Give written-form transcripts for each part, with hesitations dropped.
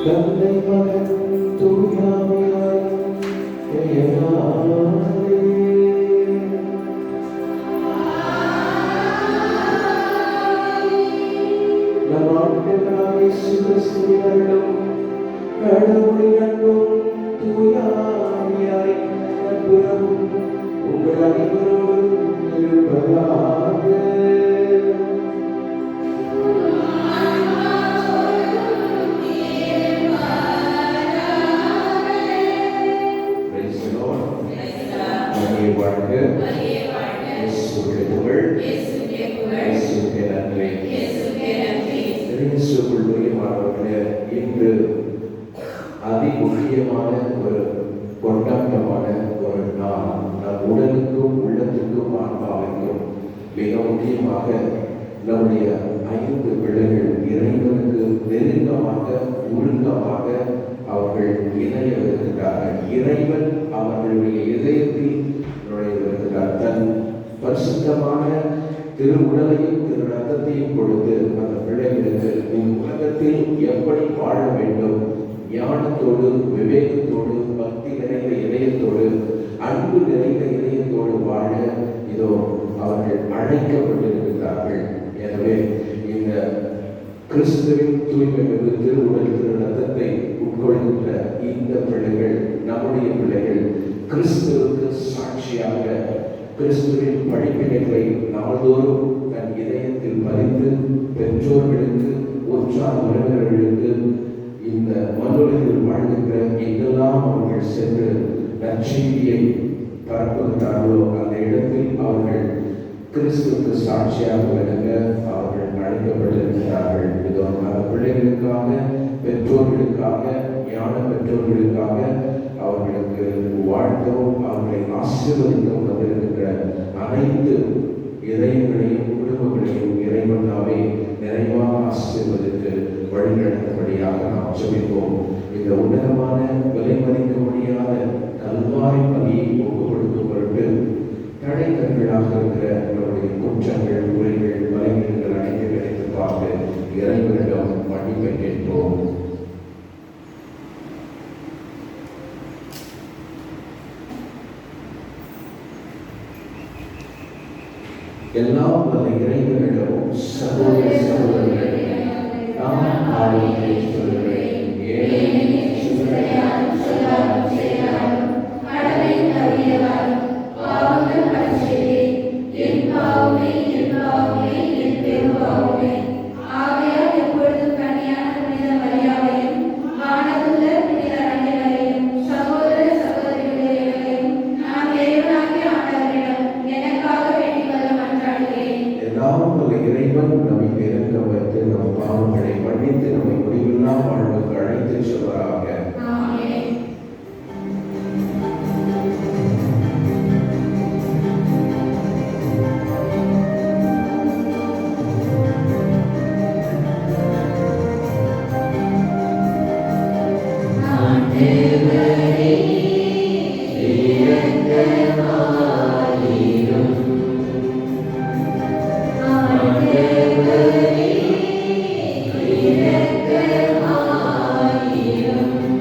தந்தை மகன் தூயாவியாய் பெயராலே. நம் ஆண்டவராகிய இயேசு கிறிஸ்துவின் அருளும் கடவுளின் அன்பும் தூயாவியாய் நட்புறவும் உங்கள் அனைவரோடும் இருப்பதாக. இன்று அதி முக்கியமான ஒரு கொண்டாட்டமான ஒரு நாள். நம் உடலுக்கும் உள்ளத்துக்கும் ஆன்மாவுக்கும் மிக முக்கியமாக நம்முடைய 5 பிள்ளைகள் இறைவனுக்கு நெருக்கமாக உருக்கமாக அவர்கள் இணையவிருக்கிறார்கள். இறைவன் அவர்களுடைய இதயத்தில் நுழைவிருக்கிறார். தன் பரிசுத்தமான திரு உடலையும் திரு ரத்தத்தையும் கொடுத்து அந்த பிள்ளைகளுக்கு உலகத்தில் எப்படி வாழ வேண்டும், ஞானத்தோடு விவேகத்தோடு பக்தி நிறைந்த இதயத்தோடு அன்பு நிறைந்த இதயத்தோடு வாழ இதோ அவர்கள் அழைக்கப்பட்டிருக்கிறார்கள். எனவே இந்த கிறிஸ்துவின் தூய்மை மிகு திரு உடல் திரு ரத்தத்தை உட்கொள்கின்ற இந்த பிள்ளைகள் நம்முடைய பிள்ளைகள் கிறிஸ்துவுக்கு சாட்சியாக கிறிஸ்துவின் படிப்பினைகளை நாள்தோறும் தன் இதயத்தில் பதிந்து பெற்றோர்களுக்கு உற்றார் உறவினர்களுக்கு இந்த மண்ணுலகில் வாழ்கின்ற எங்கெல்லாம் அவர்கள் சென்று நற்செய்தியை பரப்புகிறார்களோ அந்த இடத்தில் அவர்கள் கிறிஸ்துவுக்கு சாட்சியாக விளங்க அவர்கள் அழைக்கப்பட்டிருக்கிறார்கள். இதோ அந்த பிள்ளைகளுக்காக பெற்றோர்களுக்காக ஞான பெற்றோர்களுக்காக அவர்களுக்கு வாழ்க்கவும் அவர்களை ஆசீர்வதிக்கவும் வந்திருக்கின்ற அனைத்து இதயங்களையும் குடும்பங்களையும் இறைவனாவே நிறைவாக ஆசீர்வதித்து வழிநடத்தபடியாக நாம் ஜெபிப்போம். இந்த உன்னதமான விலை மதிக்க முடியாத கல்வாரி பணியை ஒப்புக் கொடுக்கும் பொருட்டு தடைக்கற்களாக இருக்கிற நம்முடைய குற்றங்கள் குறைகள் பலவீனங்கள் அனைத்து கிடைத்து பார்த்து இறைவனிடம் மன்னிப்பை கேட்போம். எல்லாம் வல்ல இறைவனிடமும் சகோதர சகோதரர்களே நாம் ஆளுகை சொல்கிறேன். ஏழையின் சிந்தனையாலும் சொல்லாலும் செயலாலும் கடமை தவிரவாலும் பாவங்கள் பற்றியதே என் பாவமே என் பாவமே என் பெரும்பாவமே. ஆகையால் எப்பொழுதும் கன்னியான புனித மரியாதையும் வானதுள்ள புனித அன்னையரையும் சகோதர சகோதரிகளையும் நான் இறைவனாகிய ஆண்டவரிடம் எனக்காக வேண்டிக் கொள்ள மன்றாடுகிறேன். எல்லாம் வல்ல இறைவன் நம்மை நெருங்க வைத்து நம் பாவங்களை மன்னித்து நம்மை முடிவில்லா வாழ்வுக்கு அழைத்து செல்வாராக. இரக்கமாயிரும்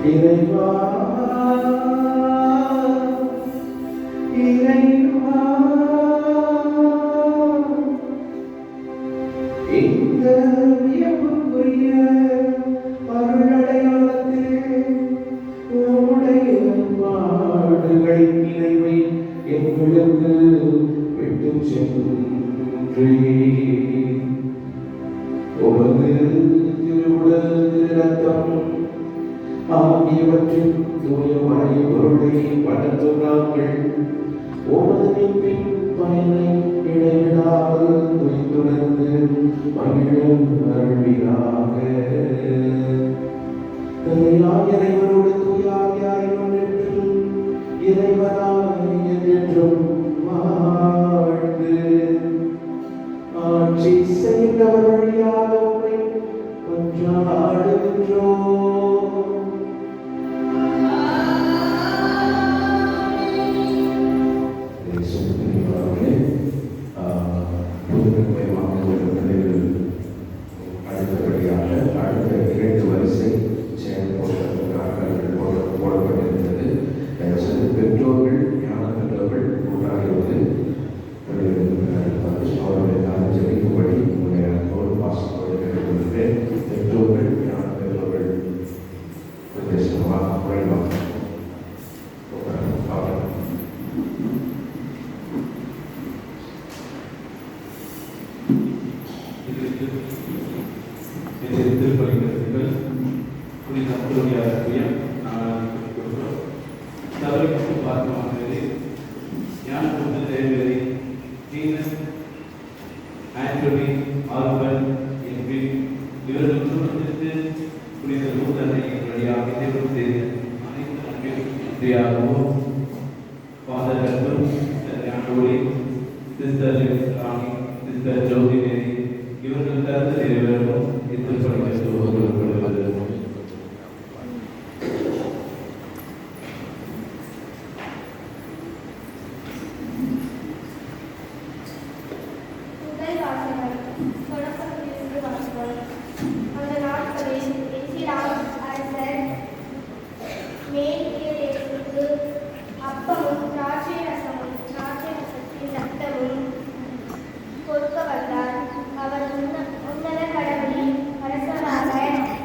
இறைவா இறைவா இந்த வியப்புக்குரிய அருளடையாளத்திலே உம்முடைய பாடுகளின் நினைவை எங்களுக்கு விட்டுச் சென்றீர். உமது திருவுடல் திருரத்தம் ஆகியவற்றின் தூய மறை பொருளை வளர்த்து நாங்கள் உமது மீட்பின் பயனை இடைவிடாமல் துய்த்துணர்ந்து மகிழ அருள்வீராக. தந்தையாகிய இறைவனோடு தூய ஆவியாரின் ஒன்றிற்கும் இறைவனாய் என்றென்றும் வாழ்ந்து ஆட்சி செய்கின்றவர் வழியாக உம்மை கொண்டாடுகின்றோம். அடுத்தபடியாக அடுத்த 2 வரிசை செயல் போடப்பட்டிருந்தது. பெற்றோர்கள் ஞான பெற்றோர்கள் கூட்டாளியோடு அவருடைய காலம் ஜெபிக்கும்படி ஒரு பாசத்தோடு கேட்டுக்கொள்கிறேன். பெற்றோர்கள் ஞான பெற்றோர்கள் உபதேசமாக குறைவாக திருப்பலிகள் புனித அந்தோனியார் தவறுக்கு பார்க்கமானது ஞானபுத்த தேவதை ஜீனஸ் ஆண்டனி ஆல்பர்ட் என்வின் இவர்கள் குடும்பத்திற்கு புனித நூதனை வழியாக தேர்வு செய்த அனைத்து நன்றியாகவும் ஃபாதர் கர்த்தர் ஞானோடி சிஸ்டர் ராணி சிஸ்டர் ஜோதி தேவி இவர்கள் கருத்து நிறைவேறும் திருப்பலிகள் துவங்கப்படுகிறது. அப்பமும் திராட்சை ரசத்தின் ரத்தமும் கொடுக்க வந்தார். அவர் உன்னத கடவுளின் அரசராக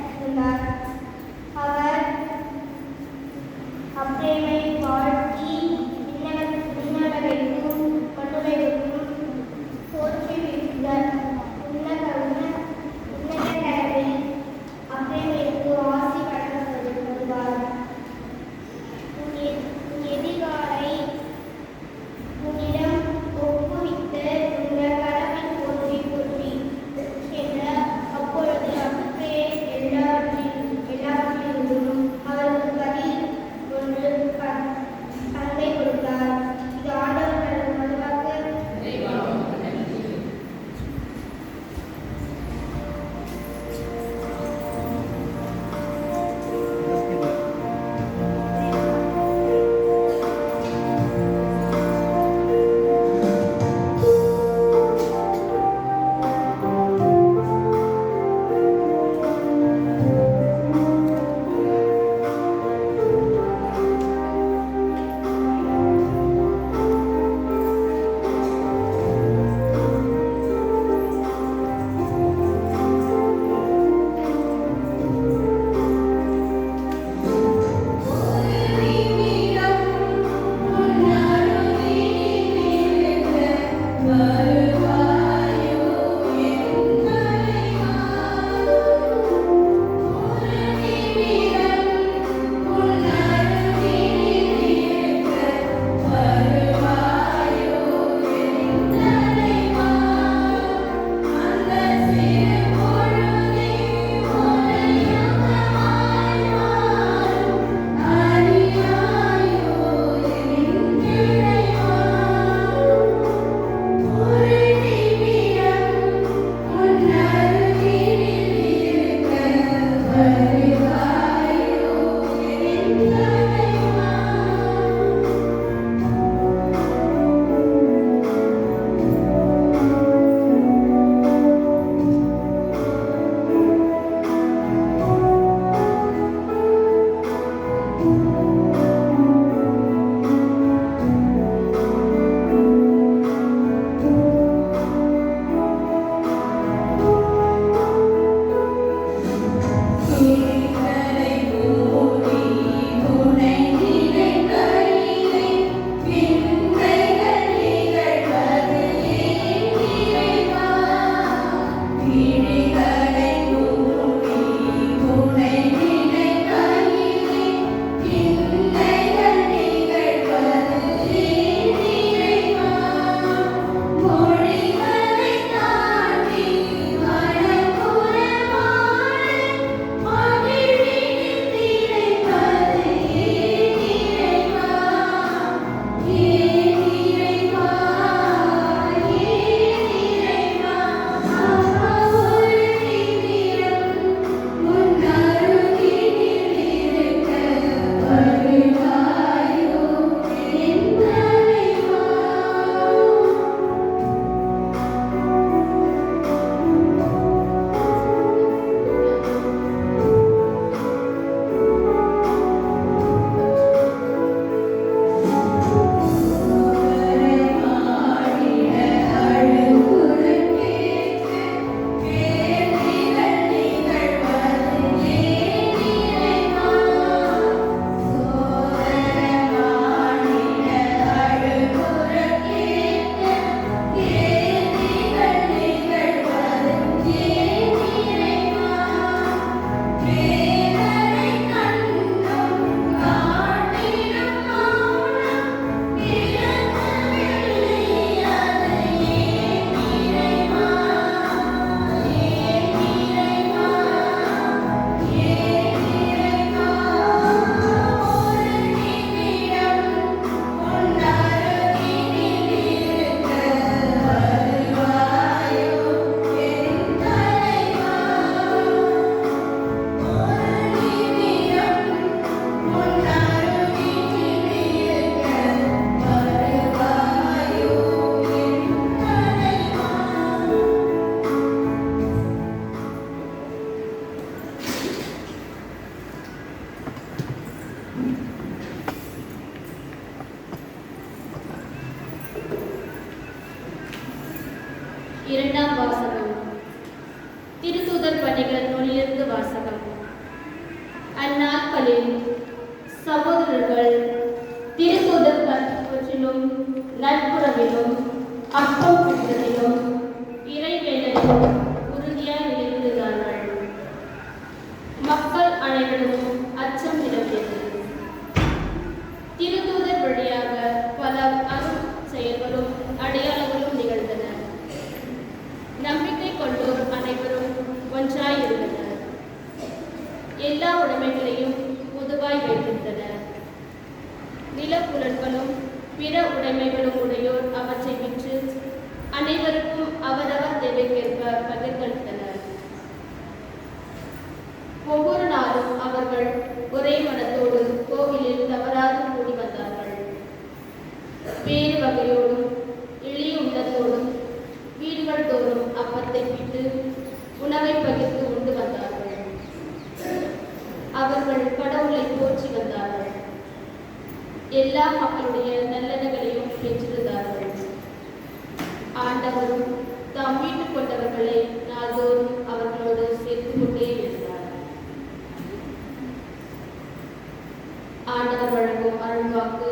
இரண்டாம் வாசகம். திருத்தூதர் பணிகள் நூலிலிருந்து வாசகம். அந்நாட்களில் சகோதரர்கள் திருத்தூதர் பற்றிலும் நட்புறவிலும் அப்பம் பிடித்ததிலும் இறைவேண்டலிலும் உறுதியாய் நிலைத்திருந்தார்கள். மக்கள் அனைவரும் அச்சம் நிரம்பியது. திருத்தூதர் வழியாக பல அரும் செயல்களும் அடையாளங்களும் நிகழ்ந்தன. நம்பிக்கை கொண்டோர் அனைவரும் ஒன்றாயிருந்தனர். எல்லா உடைமைகளையும் பொதுவாய் வைத்திருந்தனர். நிலப்புலன்களும் பிற உடைமைகளும் உடையோர் அவற்றை விற்று அனைவருக்கும் அவரவர் தேவைக்கேற்ப பகிர்ந்தளித்தனர். ஒவ்வொரு நாளும் அவர்கள் ஒரே மனத்தோடு கோவிலில் தவறாது கூடி வந்தார்கள். வேறு வகையோடும் எளிய உள்ளத்தோடும் வீடுகள் தோறும் அப்பத்தை விட்டு உணவை பகிர்ந்து உண்டு வந்தார்கள். அவர்கள் கடவுளை போற்றி வந்தார்கள். எல்லா மக்களுடைய நல்லெண்ணங்களையும் பெற்றிருந்தார்கள். ஆண்டவரும் தாம் மீட்டுக் கொண்டவர்களை நாள்தோறும் அவர்களோடு சேர்த்து கொண்டே இருந்தார். ஆண்டவர் வழங்கும் அருள்வாக்கு.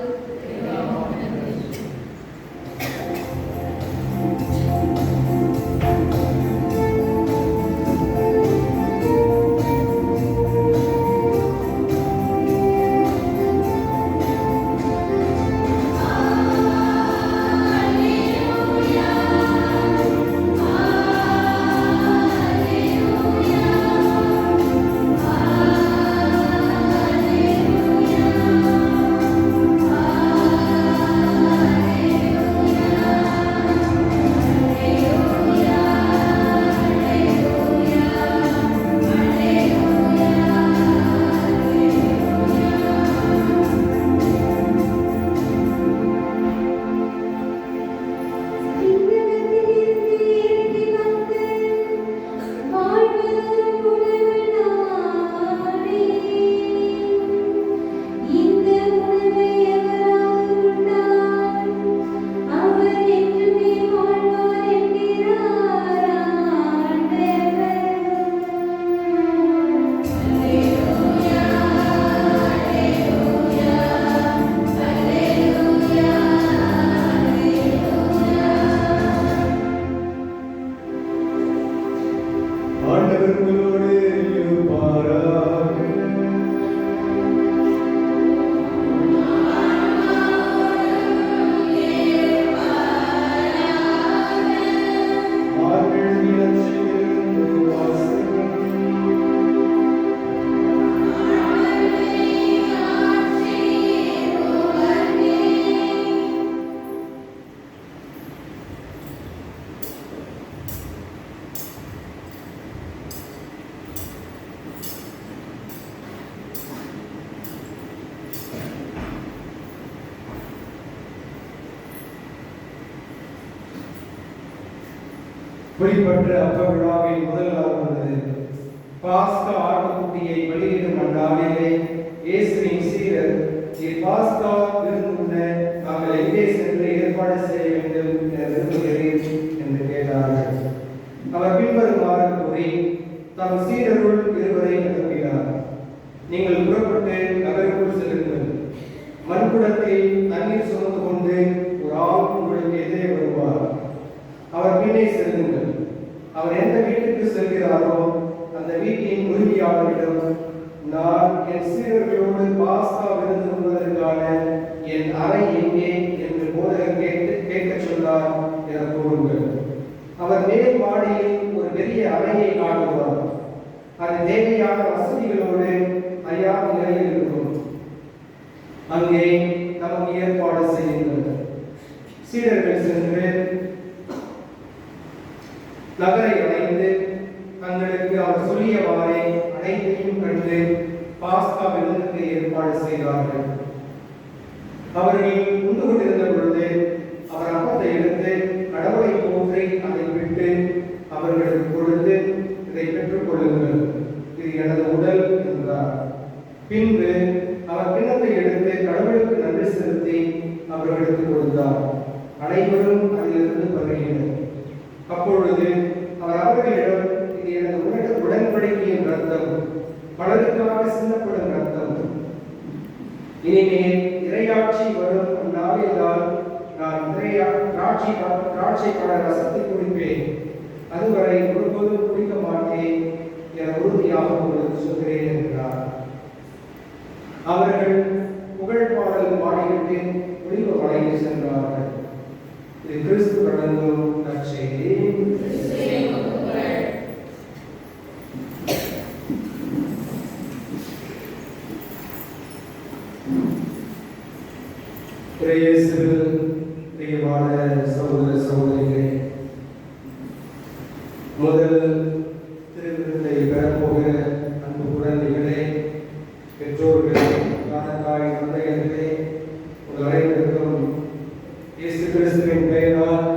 Alleluia. புலிப்பற்ற அப்ப விழாவின் முதல் நாள் வந்தது. பாஸ்கா ஆட்டுக்குட்டியை பலியிடும் அந்நாளிலே இயேசுவின் சீடர், பாஸ்கா விருந்துண்ண நாங்கள் எங்கே சென்று ஏற்பாடு செய்ய வேண்டும் என விரும்புகிறீர் என்று கேட்டார்கள். அவர் பின்வருமாறு கூறி தம் சீடருள் இருவரை அனுப்பினார். நீங்கள் புறப்பட்டு நகருக்குள் செல்லுங்கள். மண்குடத்தில் தண்ணீர் சுமந்து கொண்டு ஒரு ஆள் உங்களுக்கு எதிரே வருவார். அவர் பின்னே செல்லுங்கள். அவர் எந்த வீட்டுக்கு செல்கிறாரோ அந்த வீட்டின் உரிமையாளரிடம், நான் என் சீடர்களோடு பாஸ்கா விருந்து உண்பதற்கான என் அறை எங்கே என்று போதகர் கேட்க சொன்னார் என கூறுங்கள். அவர் மேல் மாடியில் ஒரு பெரிய அறையை காட்டுவார். அது தேவையான வசதிகளோடு தயார் நிலையில் இருக்கும். அங்கே நமக்கு ஏற்பாடு செய்யுங்கள். சீடர்கள் சென்று நகரை அடைந்து தங்களுக்கு அவர் சொல்லியவாறே அனைத்தையும் கண்டு பாஸ்கா விருந்துக்கு ஏற்பாடு செய்தார்கள். அவர்கள் உண்டு கொண்டிருந்த பொழுது அவர் அப்பத்தை எடுத்து கடவுளை போற்றி அதை விட்டு அவர்களுக்கு கொடுத்து, இதை பெற்றுக் கொள்ளுங்கள், இது எனது உடல் என்றார். பின்பு அவர் கிண்ணத்தை எடுத்து கடவுளுக்கு நன்றி செலுத்தி அவர்களுக்கு கொடுத்தார். அனைவரும் அதிலிருந்து பருகினர். அப்பொழுது அவர் அவர்களிடம், இது எனது உடன்படிக்கையின் ரத்தம், பலருக்காக சின்னப்படும் ரத்தம். இனிமேல் இறையாட்சி வரும் அந்நாளில்தான் நான் திராட்சை பழ ரசத்தை குடிப்பேன். அதுவரை ஒருபோதும் குடிக்க மாட்டேன் என உறுதியாக உங்களுக்கு சொல்கிறேன் என்றார். அவர்கள் புகழ் பாடல் பாடிவிட்டு ஒளிவு மலையில் சென்றார்கள். இது கிறிஸ்து வழங்கும் நற்செய்தி. பிரியமான சகோதர சகோதரிகளே, முதல் திருவிருந்தை பெறப்போகிற அன்பு குழந்தைகளே, பெற்றோர்களே, தாய் தந்தையர்களே, உங்கள் அனைவருக்கும் இயேசு கிறிஸ்துவின் பெயரால்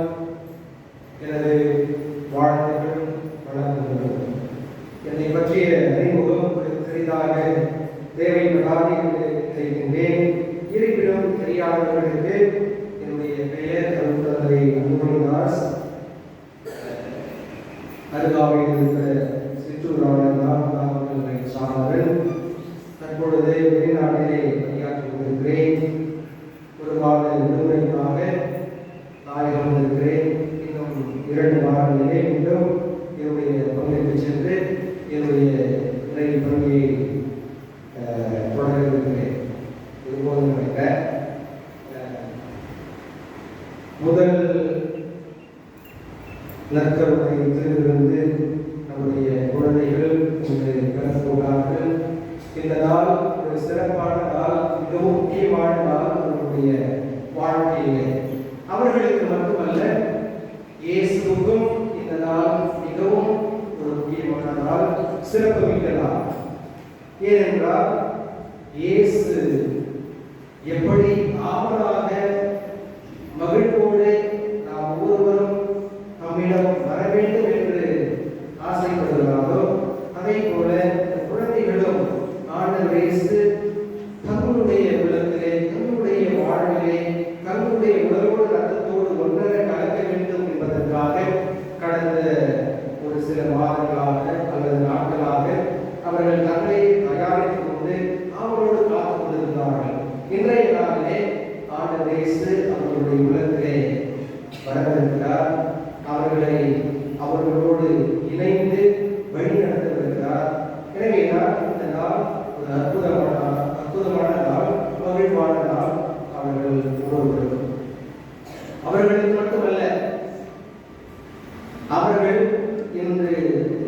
எனது வாழ்த்துக்கள் வழங்குகிறேன். என்னை பற்றிய அறிமுகம் பெரிதாக தேவைப்படாது என்று செய்கின்றேன். இருப்பினும் தெரியாதவர்களுக்கு என்னுடைய பெயர் தந்தை அன்புதாஸ். அருகாமையில் இருக்கிற சிற்றூராளர் நான்காவது சார்ந்தவர்கள். தற்பொழுது வெளிநாட்டிலே பணியாற்றி கொண்டிருக்கிறேன். ஒரு மாத விடுமுறைக்காக தாயகம் வந்திருக்கிறேன். இன்னும் 2 வாரங்களிலே மீண்டும் என்னுடைய பங்குக்கு சென்று என்னுடைய இறை பணியை தொடர இருக்கிறேன். இதுபோது முதல் நற்கருணையிலிருந்து நம்முடைய குழந்தைகள் இன்று பெறப்போகிறார்கள். இந்த நாள் ஒரு சிறப்பான நாள், மிகவும் முக்கியமான நாள் நம்முடைய வாழ்க்கையிலே. அவர்களுக்கு மட்டுமல்ல, இயேசுவுக்கும் இந்த நாள் மிகவும் ஒரு முக்கியமான நாள், சிறப்புமிக்க நாள். ஏனென்றால் இயேசு எப்படி ஆவலாக மகிழ்வோடு நாம் ஒவ்வொருவரும் நம்மிடம் வர வேண்டும் என்று ஆசைப்படுகிறாரோ, அதே போல குழந்தைகளும் ஆண்டவர் இயேசு தங்களுடைய உள்ளத்திலே, தங்களுடைய வாழ்விலே, தங்களுடைய உடலோடு ரத்தத்தோடு ஒன்றரை கலக்க வேண்டும் என்பதற்காக கடந்த ஒரு சில மாதங்களாக அல்லது நாட்களாக அவர்கள் தங்களை தயாரித்துக் கொண்டு அவரோடு காத்துக் கொண்டிருந்தார்கள். இன்றைய நாளிலே ஆண்டவர் இயேசு அவர்களுடைய உள்ளத்திலே வரவிருக்கிறார். அவர்களை அவர்களோடு இணைந்து வழி நடத்தவிருக்கிறார். எனவே இந்த நாள் ஒரு அற்புதமான நாள், மகிழ்வான நாள். அவர்கள் ஒவ்வொருவரும் அவர்களுக்கு மட்டுமல்ல, அவர்கள் இன்று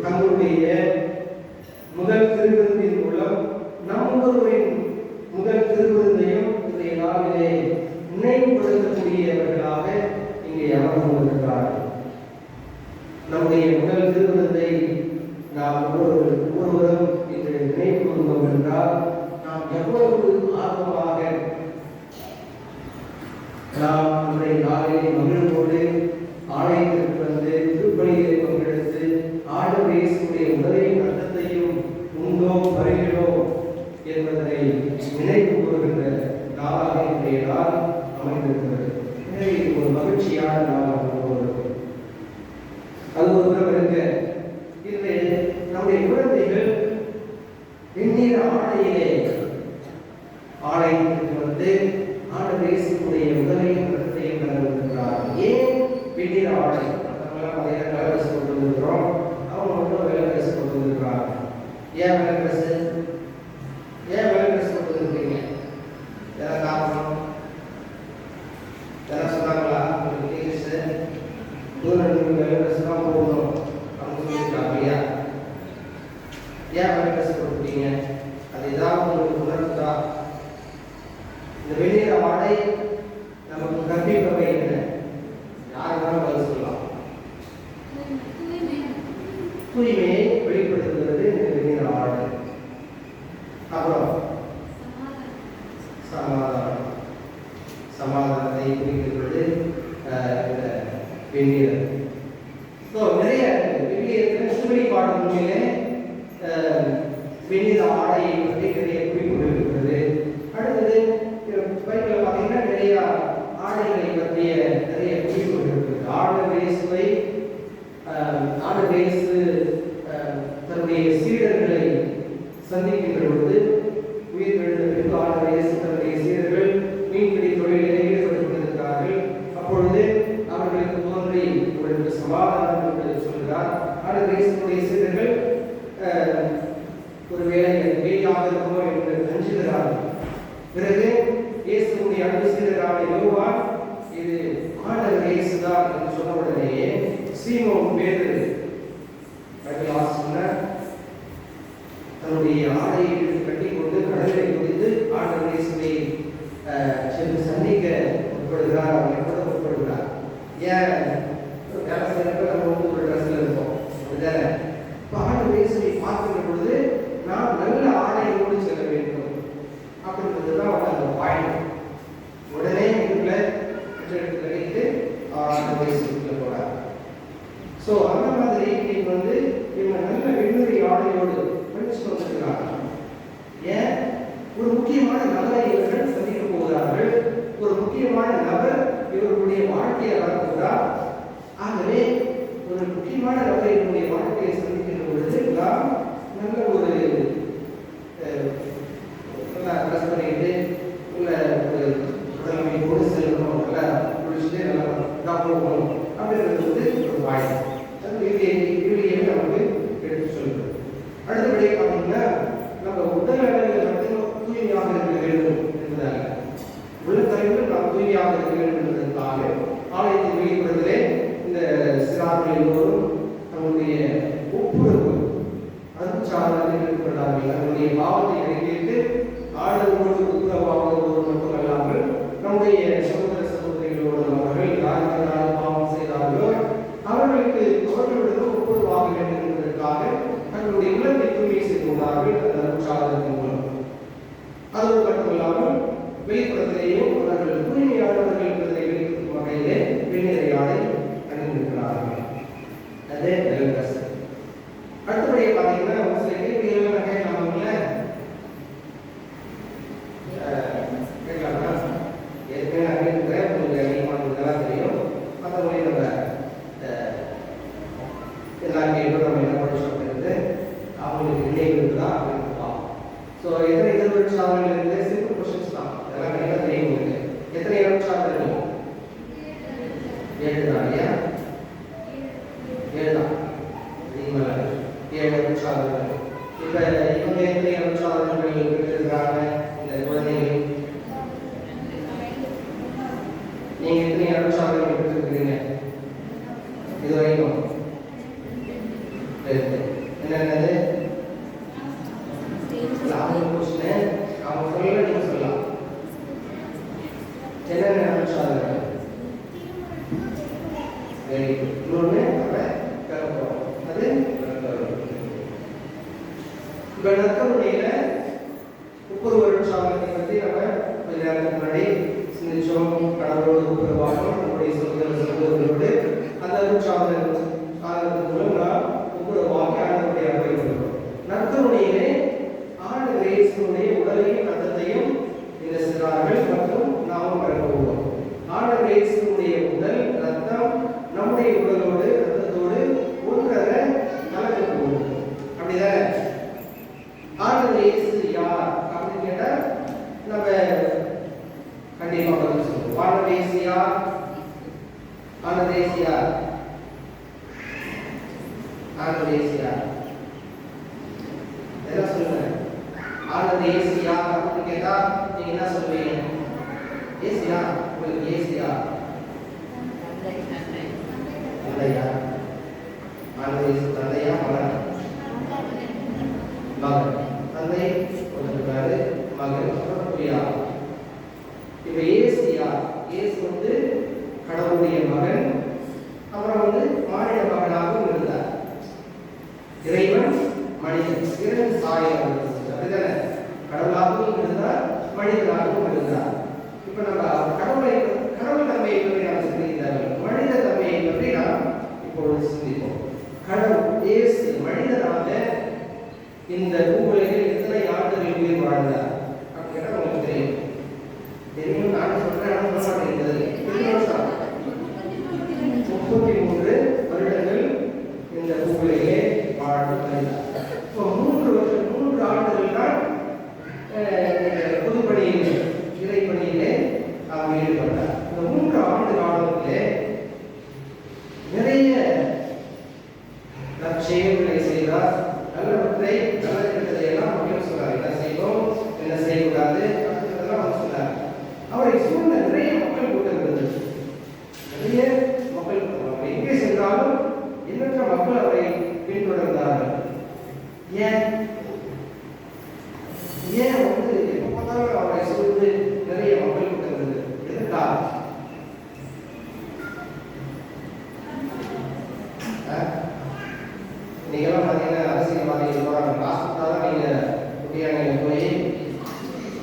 தங்களுடைய முதல் திருவிருந்தின் மூலம் நம் ஒருவரின் முதல் திருவிருந்தையும் இன்றைய நாளிலே நினைவுபடுத்தக்கூடியவர்களாக இங்கே அமர்ந்து கொண்டிருக்கிறார்கள். நம்முடைய முதல் திருவிருந்தை நாம் ஒவ்வொருவரும் இன்று நினைவு கூர்ந்தோம் என்றால், நாம் எவ்வளவு ஆர்வமாக நாம் நம்முடைய நாளிலே மகிழ்வோடு ஆலயத்திற்கு வந்து திருப்பணியை நினைவு கூறுகின்ற நாளாக இன்றைய நாள் அமைந்திருக்கிறது. எனவே இது ஒரு மகிழ்ச்சியான நாள் ஒவ்வொருவருக்கும். அது ஒரு புறம் இருக்க, இது நம்முடைய குழந்தைகள் வெந்நீர் ஆலயத்திற்கு வந்து ஆண்டவர் இயேசுவுடைய உடலையும் இரத்தத்தையும் கலந்திருக்கிறார். ஏன் வெந்நீர் ஆடை? நம்மளாம் பார்த்தீங்கன்னா கலர் ட்ரெஸ் கொண்டு வந்துருக்கிறோம், அவங்க மட்டும் வெள்ளை ட்ரெஸ் கொண்டு வந்துருக்கிறாங்க. ஏன் வெள்ளை ட்ரெஸ்? ஏன் வெள்ளை ட்ரெஸ் கொண்டு வந்துருக்கீங்க? ஏதாவது காரணம்? யாராவது சொன்னாங்களா? உங்களுக்கு டீச்சர்ஸு தூரம் வெள்ளை ட்ரெஸ் தான் போகணும் அப்படின்னு சொல்லியிருக்காங்க இல்லையா? ஏன் வெள்ளை ட்ரெஸ் கொடுத்துட்டீங்க? அது ஏதாவது உங்களுக்கு உணர்ந்தா? இந்த வெந்நீர் ஆடை நமக்கு கற்பிப்பவை என்ன? யாருனாலும் பதில் சொல்லலாம். தூய்மையை வெளிப்படுத்துகிறது இந்த வெந்நீர் ஆடை. அப்புறம் சமாதானத்தை குறிக்கிறது இந்த வெந்நீர். நிறைய திருமணி பாடும் நூலிலே வெந்நீர் ஆடையை பற்றி நிறைய குறிப்புகள் இருக்கிறது. அடுத்தது பைபிளில் பார்த்தீங்கன்னா நிறைய ஆடைகளை பற்றிய நிறைய குறிப்புகள் இருக்குது. ஆண்டவர் இயேசு தன்னுடைய சீடர்களை சந்திக்கின்ற பொழுது, உயிர் எழுந்த பின்பு ஆண்டவர் இயேசு தன்னுடைய சீடர்கள் மீன்பிடி தொழிலில் ஈடுபட்டுக் கொண்டிருக்கிறார்கள். அப்பொழுது அவர்களுக்கு தோன்றி உங்களுக்கு சமாதானம் என்று சொல்கிறார். ஆண்டவர் இயேசுடைய சீடர்கள் ஒருவேளை வேலையாக இருக்குமோ என்று அஞ்சுகிறார்கள். பிறகு இயேசுடைய அன்பு சீடரான யோவான் இது ஆண்டவர் இயேசுதான் என்று சொன்ன உடனேயே சீமோன் பேதுரு தன்னுடைய ஆடையை கட்டி கொண்டு கடலை குதித்து ஆண்டவர் இயேசுவை சென்று சந்திக்க முற்படுகிறார். அவரை கூட முற்படுகிறார். ஏன் வேலை செய்யறப்ப நம்ம வந்து ஒரு ட்ரெஸ்ல இருப்போம், அப்படிதானே? இப்போ ஆண்டவர் இயேசுவை பார்க்கின்ற பொழுது நாம் நல்ல ஆடையோடு செல்ல வேண்டும் அப்படின்றதுதான் அந்த பாயிண்ட். உடனே வீட்டுல எடுத்து கட்டிட்டு ஆண்டவர் இயேசுக்குள்ள போறார். ஸோ அந்த மாதிரி இன்னைக்கு வந்து இவங்க நல்ல வெண்ணுரி ஆடையோடு படிச்சு வந்திருக்கிறாங்க. ஏன்? ஒரு முக்கியமான நபரை இவர்கள் சந்திக்க போகிறார்கள். ஒரு முக்கியமான நபர் இவர்களுடைய வாழ்க்கையை வரப்போகிறார். ஆகவே ஒரு முக்கியமான நபரை இவருடைய வாழ்க்கையை சந்திக்கின்ற பொழுது நாம் நல்ல ஒரு ட்ரெஸ் பண்ணிட்டு உள்ள ஒரு உடல்மை கொண்டு செல்லணும், நல்லா குளிச்சுட்டு நல்லா போகணும் அப்படின்றது வந்து ஒரு பாயம். இவரையே நமக்கு எடுத்து சொல்லுது. அடுத்தபடியே பார்த்தீங்கன்னா நம்ம உடல் அளவில் மட்டும் தூய்மையாக இருக்க வேண்டும் என்பதாக உள்ளத்தறிவில் நாம் தூய்மையாக இருக்க வேண்டும் என்பதற்காக ஆலயத்தின் வெளிப்புறத்திலே இந்த சிறார்கள் எல்லோரும் நம்முடைய ஒப்புரவு அருட்சாதனை ஈடுபடுகிறார்கள். நம்முடைய பாவத்தை அறிக்கையிட்டு ஆண்டவரோடு ஒப்புரவாகுவது மட்டுமல்லாமல் நம்முடைய சகோதர சகோதரிகளோடு அவர்கள் யாருக்காக பாவம் செய்தார்களோ அவர்களுக்கு அவர்களுடன் ஒப்புரவாக வேண்டும் என்பதற்காக தங்களுடைய உள்ளத்தை தூய்மை செய்து கொண்டார்கள் அந்த அருட்சாதனத்தின் மூலம். அதோடு மட்டுமல்லாமல் வெளிப்புறத்திலேயும் அவர்கள் தூய்மையானவர்கள் என்பதை வெளிப்படுத்தும் வகையிலே வெண்ணிறை ஆடை அணிந்திருக்கிறார்கள். அதே ட்ரெஸ். அடுத்தபடியே பார்த்தீங்கன்னா ஒரு சில கேள்விகள் கேட்கலாம்ல, கேட்கலாமா? ஏற்கனவே அறிவிக்கிறேன், உங்களுக்கு அதிகமானதெல்லாம் தெரியும். மற்றபடி நம்ம எல்லா கேள்வியும் நம்ம என்ன படிச்சோம் அப்படின்றது அவங்களுக்கு நினைவு தான் அப்படின்னு பார்ப்போம். ஸோ எத்தனை எதிர்பார்ச்சாமல் இருந்து சிம்பிள் கொஸ்டின்ஸ் தான், இதெல்லாம் கண்டிப்பாக தெரியும் உங்களுக்கு. எத்தனை எதிர்பார்ச்சாமல் இருக்கும்? 7 தான் இல்லையா? 7 தான். 7 எதிர்பார்ச்சாளர்கள். இப்போ இவங்க எத்தனை எதிர்பார்ச்சாளர்கள் இருக்கிறாங்க? இந்த குழந்தைகள் நீங்க எத்தனை எதிர்பார்ச்சாளர்கள் இருக்கிறீங்க இது வரைக்கும்? என்னென்னது? அவங்க கொஸ்டின் அவங்க சொல்ல நீங்க சொல்லலாம். என்னென்ன எதிர்பார்ச்சாளர்கள்? Very good. இன்னொன்று கருப்போம், அது இப்போ நற்கருணையில 30 வருஷ சாதனை பற்றி நம்ம கொஞ்ச நேரத்துக்கு முன்னாடி சிந்திச்சோம். கடவுளோடு ஒப்புரவாகும் நம்முடைய சகோதரர்களோடு அந்த சாதனத்தின் மூலம் நாம் ஒப்புரவாக்கி ஆண்டவருடைய அன்பை பெறுகிறோம். நற்கருணையிலே ஆண்டவர் இயேசுவுடைய உடலையும் ரத்தத்தையும் கேட்டா நம்ம கண்டிப்பா பதில் சொல்லுவோம். வானதேசியா ஆனதேசியா ஆனதேசியா எல்லாம் சொல்லுங்க. ஆனதேசியா அப்படின்னு கேட்டா நீங்க என்ன சொல்லுவீங்க? ஏசியா, உங்களுக்கு ஏசியா தந்தையா? ஆனதேசி தந்தையா மகன்? மகன். தந்தை ஒருத்தருக்காரு, மகன் பிரியா. இப்ப ஏசியா, ஏசு வந்து கடவுளுடைய மகன், அப்புறம் வந்து மானிட மகனாகவும் இருந்தார். இறைவன் மனிதன், இரண்டு சாயல் அப்படிதானே? கடவுளாகவும் இருந்தார், மனிதனாகவும் இருந்தார். இப்ப நம்ம கடவுள் தன்மையை பற்றி நாம் சிந்தித்தார்கள், மனித தன்மையை பற்றி நாம் இப்பொழுது சிந்திப்போம். கடவுள் இயேசு மனிதனாக இந்த பூவுலகில் எத்தனை ஆண்டுகள் உயிர் வாழ்ந்தார் அப்படின்னா உங்களுக்கு தெரியும். தெரியும், நான் சொல்றேன், சொல்ல மாட்டேங்கிறது. 33 வருடங்கள் இந்த பூவுலகிலே வாழ்ந்து மனிதர். இப்போ 3 ஆண்டுகள் தான் புதுப்பணியிலே இறைப்பணியிலே அவர் ஈடுபட்டார். இந்த 3 ஆண்டு காலத்திலே நிறைய நற்செயல்களை செய்தார். நல்லவற்றை நல்ல கெட்டதை எல்லாம் மக்கள் சொன்னார். என்ன செய்வோம், என்ன செய்யக்கூடாது அப்படின்றதெல்லாம் சொன்னார். அவரை சூழ்ந்த நிறைய மக்கள் கூட்டம் இருந்தது. நிறைய மக்கள் எங்கே சென்றாலும் எண்ணற்ற மக்கள் அவரை பின்தொடர்ந்தார்கள். ஏன் வந்து எப்ப பார்த்தாலும் அவரை சூழ்ந்து நிறைய மக்கள் கூட்டம் இருந்தது. எதற்காக? நீங்கெல்லாம் பார்த்தீங்கன்னா அரசியல்வாதிகள் போறாங்க, காசு கொடுத்தாதான் நீங்க பிரியாணியில் போய்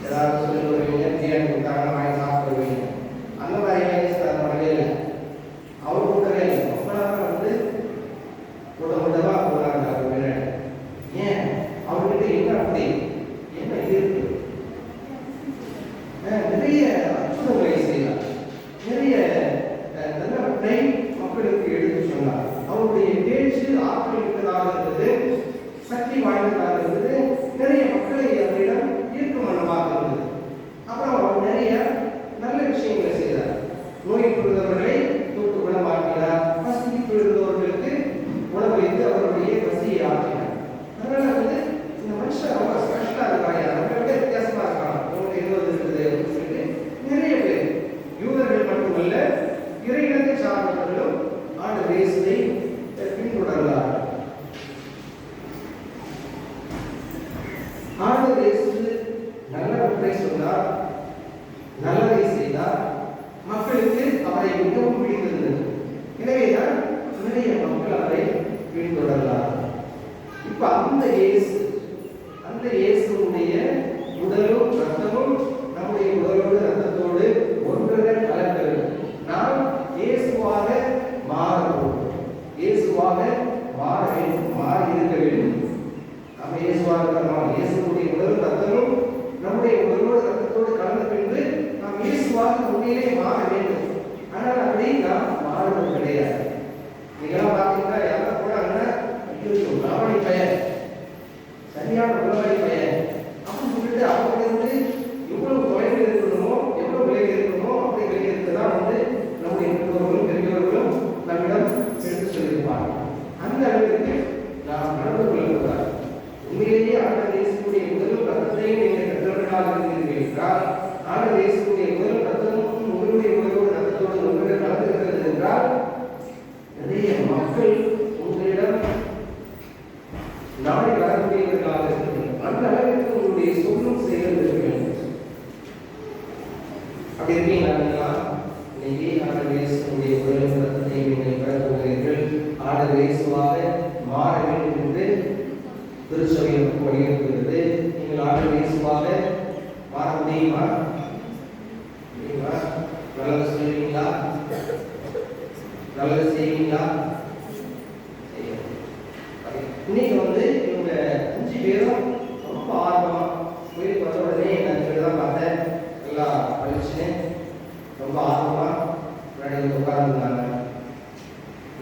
ஏதாவது சொல்லி வருவீங்க, பிரியாணி கொடுத்தாங்கன்னா வாங்கி சாப்பிட்டு வருவீங்க. அந்த மாதிரி பண்ணவே இல்லை. அவர் கூட்டவே இல்லை. மக்களாக வந்து கூட்டமாக போறாங்க அவர் பின்னாடி. ஏன்? அவர்கிட்ட என்ன அப்படி என்ன இருக்கு? நிறைய அற்புதங்களை செய்தார், நிறைய நல்லவற்றை மக்களுக்கு எடுத்து சொன்னார். அவருடைய பேச்சு ஆற்றல் மிக்கதாக இருந்தது, சக்தி வாய்ந்ததாக இருந்தது, நிறைய மக்களை அவரிடம் ஈர்க்கும் மனமாக இருந்தது. அப்புறம் அவர் நிறைய நல்ல விஷயங்களை செய்தார். நோய் புரிந்தவர்களை தூக்கு குணமாக்கினார், பசி புரிந்தவர்களுக்கு உணவளித்து அவருடைய பசியை ஆக்கினார். அதனால வந்து இந்த மனுஷன் ரொம்ப ஸ்பெஷலா இருக்காங்க, அவர்களோட வித்தியாசமா இருக்காங்க, உங்களுக்கு இருபது இருக்குது அப்படின்னு சொல்லிட்டு நிறைய பேர், யூதர்கள் மட்டுமல்ல இறையினத்தை சார்ந்தவர்களும் ஆண்டவர் இயேசுவை பின்தொடர்ந்தார்கள். ஆண்டவர் இயேசு நல்லவற்றை சொன்னார், நல்லதை செய்தார், மக்களுக்கு அவரை மிகவும் பிடித்திருந்தது. எனவேதான் நிறைய மக்கள் அவரை பின்தொடர்ந்தார்கள். இப்ப அந்த இயேசுடைய உடலும் ரத்தமும் நம்முடைய உடலோடு ரத்தத்தோடு ஒன்றுடன் கலக்கிறது. நாம் இயேசுவாக மாறுவோம், இயேசுவாக மாற வேண்டும், மாறி இருக்க வேண்டும். நம்ம இயேசுவாக இயேசுடைய உடலும் ரத்தமும் நம்முடைய உடலோடு ரத்தத்தோடு கலந்த பின்பு நாம் இயேசுவாக உண்மையிலே மாற வேண்டும். ஆனால் அப்படி நாம் மாறுவது கிடையாது. நீங்களாம் பார்த்தீங்கன்னா யாரும் போனாங்கன்னா ராவணி பையன், சரியான உலகாளி பையன் அப்படின்னு சொல்லிட்டு அவங்க வந்து எவ்வளவு தொலைவில் இருக்கணுமோ, எவ்வளவு விலையில் இருக்கணுமோ அப்படி வெளியிட்டு தான் வந்து நம்முடைய பெற்றோர்களும் பெரியவர்களும் நம்மிடம் எடுத்து சொல்லியிருப்பாங்க. அந்த அளவிற்கு நாம் நடந்து கொள்ளக்கூடாது. உண்மையிலேயே ஆண்டவர் இயேசுவுடைய முதல் ரத்தத்தையும் நீங்கள் பெற்றவர்களாக இருந்தீர்கள் என்றால், ஆண்டவர் இயேசுவுடைய முதல் ரத்தமும் உங்களுடைய உடலோடு ரத்தத்தோடு ஒன்றுடன் கலந்திருக்கிறது என்றால், நிறைய மக்கள் உங்களிடம் நாளை வரக்கூடியவர்களாக இருக்கிறது. அந்த அளவிற்கு உங்களுடைய சொல்லும் செயலும் இருக்க வேண்டும். அப்படி இருக்கீங்களா? இன்னைக்கு ஆண்டவர் இயேசுவுடைய உடலும் ரத்தத்தையும் நீங்கள் பெறப் போகிறீர்கள். ஆண்டவர் இயேசுவாக மாற வேண்டும் என்று திருச்சபை நமக்கு வலியுறுத்துகிறது. நீங்கள் ஆண்டவர் இயேசுவாக மாற முடியுமா? நல்லது சொல்லுவீங்களா? நல்லது செய்வீங்களா? இன்னைக்கு வந்து இவங்க 5 பேரும் ரொம்ப ஆர்வமா கோயிலுக்கு வந்த உடனே நான் தான் பார்த்தேன், நல்லா படிச்சுன்னு ரொம்ப ஆர்வமா முன்னாடி உட்கார்ந்துருந்தாங்க.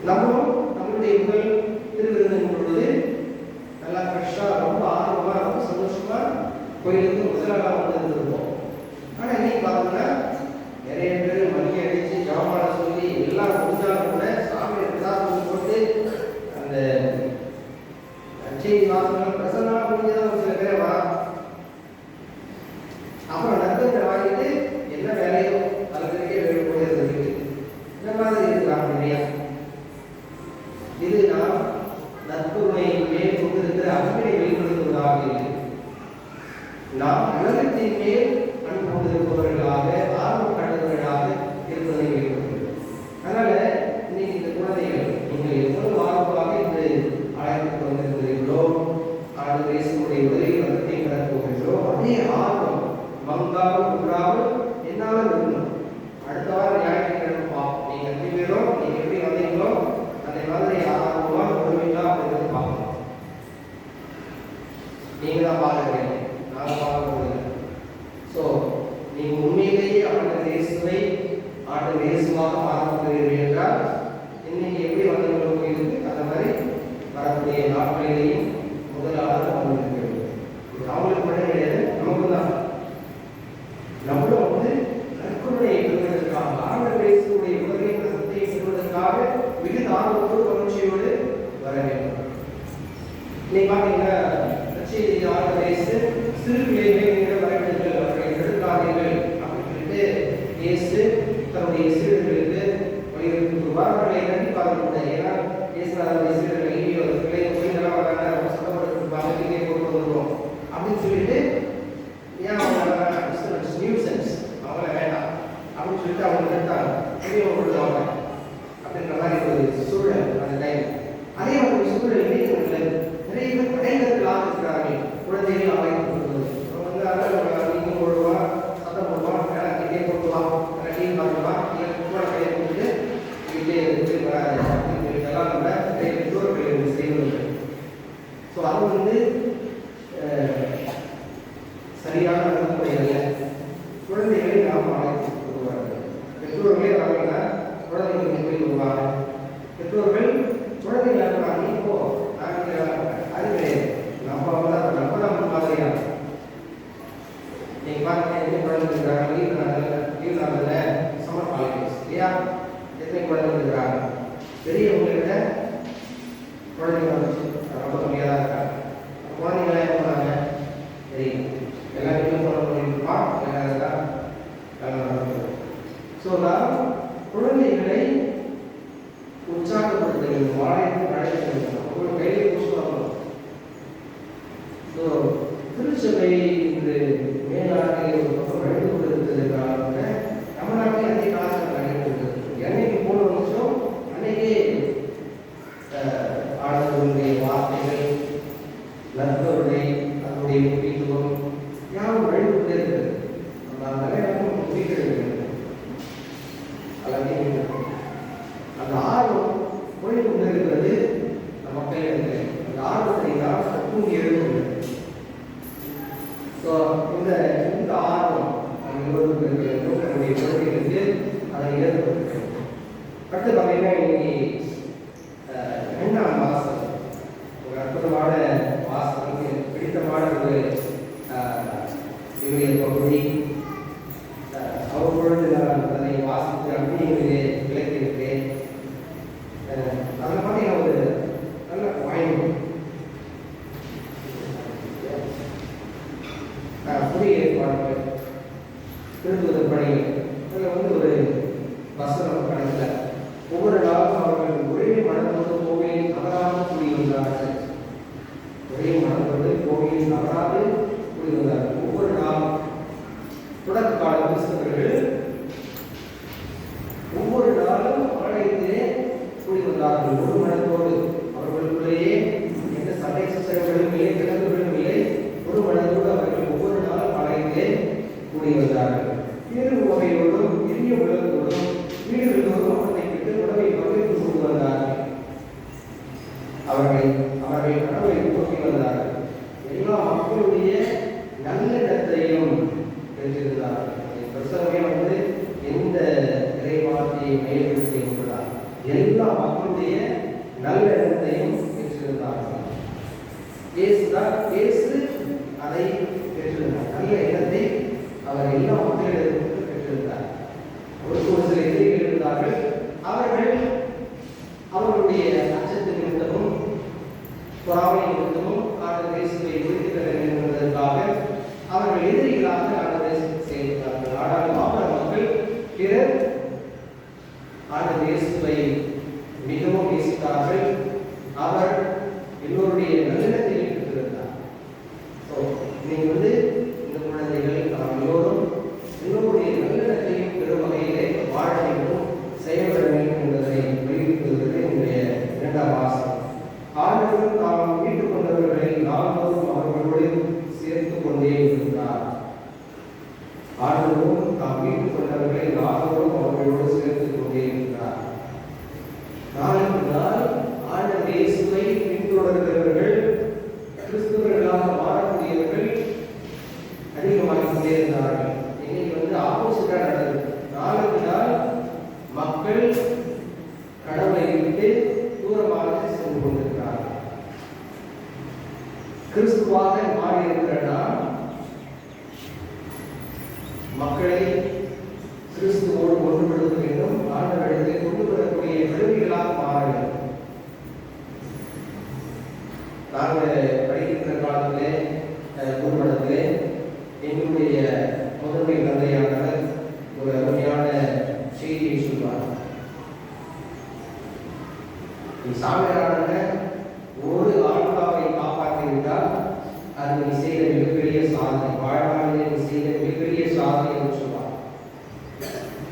நம்மளும் நம்மளுடைய முதல் திருவிருந்தின் பொழுது நல்லா ஃப்ரெஷ்ஷாக ரொம்ப ஆர்வமா ரொம்ப சந்தோஷமா கோயிலுக்கு முதலாக வந்துருந்துருப்போம். ஆனால் இன்னைக்கு பார்த்தோம்னா நிறைய பேர் மணி அடித்து ஜாமான சொல்லி எல்லாம் முடிஞ்சாலும் கூட சாமி பிரசாதம் போட்டு அந்த செய்தி வாசகம் பிரசன்னா முடிஞ்சதான் ஒரு சில பேரை வா அப்புறம் நத்தத்தை வாங்கிட்டு என்ன வேலையோ தலைவருக்கே வேலைக்கூடிய இருக்கு. இந்த மாதிரி இருக்கிறாங்க நிறையா. இது நாம் நட்புமை மேல் கொண்டிருக்கிற அன்பினை வெளிப்படுத்துவதாக இல்லை. நாம் உலகத்தின் மேல் அன்பு கொண்டிருப்பவர்களாக ஆர்வம் காட்டுபவர்களாக இருப்பதை வெளிப்படுத்துகிறது. அதனால இன்னைக்கு இந்த குழந்தைகள் நீங்கள் எவ்வளவு ஆர்வமாக இன்று அழைத்து வந்திருக்கிறீர்களோ அல்லது இயேசுவுடைய உதவி ரத்தத்தை பெறப்போகிறீர்களோ அதே ஆர்வம் மங்காவும் குன்றாவும் என்னால இருக்கணும். அடுத்த வாரம் ஞாயிற்றுக்கிழமை பார்ப்போம். நீங்க எப்படி பேரும் நீங்க எப்படி வந்தீங்களோ அதே மாதிரி ஆர்வமா கொடுவீங்களா அப்படிங்கிறது பார்க்கணும். நீங்க தான் பார்க்குறீங்க, நாங்கள் பார்க்க முடியல. ஸோ நீங்க உண்மையிலேயே ஆண்டவர் இயேசுவை ஆண்டவர் இயேசுவாக மாற்றப்படுகிறீர்கள் என்றால் இன்னைக்கு எப்படி வந்தீங்களோ கோயிலுக்கு அந்த மாதிரி வரக்கூடிய நாட்களிலேயும் முதலாக வந்திருக்கிறது. அவங்களுக்கு மட்டும் கிடையாது, நமக்கு தான். நம்மளும் வந்து நற்கொடையை பெறுவதற்காக ஆண்டவர் இயேசுவுடைய உதவி பிரசத்தை பெறுவதற்காக மிகுந்த ஆர்வத்தோடு மகிழ்ச்சியோடு வர வேண்டும். இன்னைக்கு பார்த்தீங்கன்னா நற்செய்தி ஆண்டவர் இயேசு சிறு பிள்ளைகளை வரவேற்கள் அவர்களை தடுக்காதீர்கள் அப்படின்னு சொல்லிட்டு இயேசு தன்னுடைய சீடர்களுக்கு வலியுறுத்துவார். அவர்களை கண்டிப்பாக கூட ஏன்னா இயேசு அவருடைய சீடர்கள் இங்கே பிள்ளைங்க கோயிலெல்லாம் வராங்க சத்தப்படுத்திருப்பாங்க இங்கே கொண்டு வந்துடுவோம் அப்படின்னு சொல்லிட்டு ஏன் அவங்க நியூசன்ஸ் அவங்கள வேண்டாம் அப்படின்னு சொல்லிட்டு அவங்க நிறுத்தாங்க பெரிய விடுவாங்க அப்படின்ற மாதிரி ஒரு சூழல் அந்த டைம். அதே ஒரு சூழல் இணையத்தில் நிறைய பேர் கடைகளுக்களாக இருக்கிறார்கள். குழந்தைகள் அழைத்து கொடுக்குறது அவங்க வந்து நீங்கள் போடுவான் சத்தம் போடுவான் இங்கே போட்டுவான் டீம் பார்க்கலாம் கூட கையை போட்டு வீட்டே இருந்து வராது அப்படின்னு சொல்லிட்டுலாம் நம்ம நிறைய பெற்றோர்கள் செய்வது. ஸோ அது வந்து சரியான நடைமுறைகள் குழந்தைகளை நாம் அழைத்து கொள்வார்கள். பெற்றோர்களே வராங்கன்னா குழந்தைகளுக்கு போய் வருவாங்க. பெற்றோர்கள் குழந்தைகளை நீ போ நாங்கள் அது கிடையாது, நம்ம தான் முன்மாதிரியாக. நீங்கள் பார்த்தீங்கன்னா எத்தனை குழந்தை இருக்கிறாங்க லீவ் நாளில் சம்மர் ஹாலிடேஸ் இல்லையா? எத்தனை குழந்தை இருக்கிறாங்க? பெரியவங்கள்கிட்ட குழந்தைங்க ரொம்ப கம்மியாக தான் இருக்காங்க. குழந்தைங்களாம் என்ன பண்ணாங்க தெரியும் எல்லா வீட்டிலும் போன பண்ணியிருப்பான் எல்லாருதான். ஸோ நாம் குழந்தைகளை உற்சாகப்படுத்த வேண்டும், வாழைத்து அழைக்க வேண்டும், அவங்களோட கையிலே புதுசு வரணும். ஸோ திருச்சபை இன்று மேலாட்டில் ஒரு பக்கம் நடந்து கொண்டிருக்கிறதுக்காக நம்ம நாட்டிலே அதே கலாச்சாரம் நடைபெற்றது. என்னைக்கு போன வருஷம் அன்னைக்கே ஆடவர்களுடைய வார்த்தைகள் நண்பருடைய அதனுடைய முக்கியத்துவம் யாரும் வழிபட்டு இருக்கிறது. நம்ம நிறைய முடிக்கிறது அந்த ஆர்வம் மொழி கொண்டிருக்கிறது நம்ம கையில். அந்த ஆர்வத்தை தான் தூங்கி எழுதும். ஸோ இந்த ஆர்வம் நம்முடைய குழந்தைகளுக்கு அதை ஏற்படுத்துகிறது. அடுத்து பார்த்தீங்கன்னா இன்னைக்கு 2ஆம் வாசம் ஒரு அற்புதமான வாசம், பிடித்தமான ஒரு இவருடைய பகுதி. அவர்களோடு நான் அதை வாசித்து அப்படிங்கிறது விளக்கியிருக்கிறேன். அதில் பார்த்தீங்கன்னா ஒரு நல்ல வாய்ப்பு புதிய ஏற்பாடுகள் திருத்துவதற்கு பணிகள் அதில் வந்து ஒரு வசனம் கணக்கில் ஒவ்வொரு நாளும் அவர்கள் ஒரே மனதோடு கோவிலில் தவறாமல் கூடி வந்தார்கள். ஒரே மனதோடு கோவிலில் தவறாது கூடி வந்தார்கள். ஒவ்வொரு நாளும் தொடக்க கால கிறிஸ்தவர்கள் ஒவ்வொரு நாளும் ஆலயத்திலே கூடி வந்தார்கள். ஒரு மனதோடு அவர்களுக்குள்ளேயே எந்த சண்டை சச்சரவுகளும் இல்லை, கிழங்குகளும் இல்லை. ஒரு மனதோடு அவர்கள் ஒவ்வொரு நாளும் ஆலயத்திலே கூடி வந்தார்கள். வேறு உணவையோடும் பெரிய உலகத்தோடும் வீடுகளோடும் அவனை விட்டு உணவை பகிர்ந்து கொண்டு வந்தார்கள். அவர்கள் கடவுளை நோக்கி வந்தார்கள். எல்லா மக்களுடைய நல்லிடத்தையும் பெற்றிருந்தார்கள். பிரசவமே வந்து எந்த இறைவார்த்தையை மேம்படுத்தி என்பதால் எல்லா மக்களுடைய நல்லிடத்தையும் பெற்றிருந்தார்கள். இயேசு அதை பெற்றிருந்தார். ஆண்டவரும் தாம் மீட்டுக் கொண்டவர்களை நாளோடும் அவர்களோடு சேர்த்துக் கொண்டே இருக்கிறார். நாளுக்கு நாள் ஆண்டவர் இயேசுவை பின்தொடர்கிறவர்கள், கிறிஸ்துவர்களாக மாறக்கூடியவர்கள் அதிகமாகிக்கொண்டே இருந்தார்கள். இன்னைக்கு ஆப்போசிட்டா நடந்தது. நாளுக்கு நாள் மக்கள் கடவுளை விட்டு தூரமாக சென்று கொண்டிருக்கிறார்கள். கிறிஸ்துவாக மாறி இருக்கிற நாம் மக்களை கிறிஸ்துவோடு ஒன்றுபடுத்த வேண்டும். ஆண்டவரிடத்தை கொண்டு வரக்கூடிய கருவிகளாக மாற வேண்டும். நாங்கள் படிக்கின்ற காலத்திலே குருமடத்திலே எங்களுடைய முதன்மை தந்தையானவர் ஒரு அருமையான செய்தியை சொல்வார். சாமியாரான ஒரு ஆன்மாவை காப்பாற்றிவிட்டால் அது நீ செய்த மிகப்பெரிய சாதனை, வாழ்நாளிலே நீ செய்த மிகப்பெரிய சாதனை என்று சொல்வார்.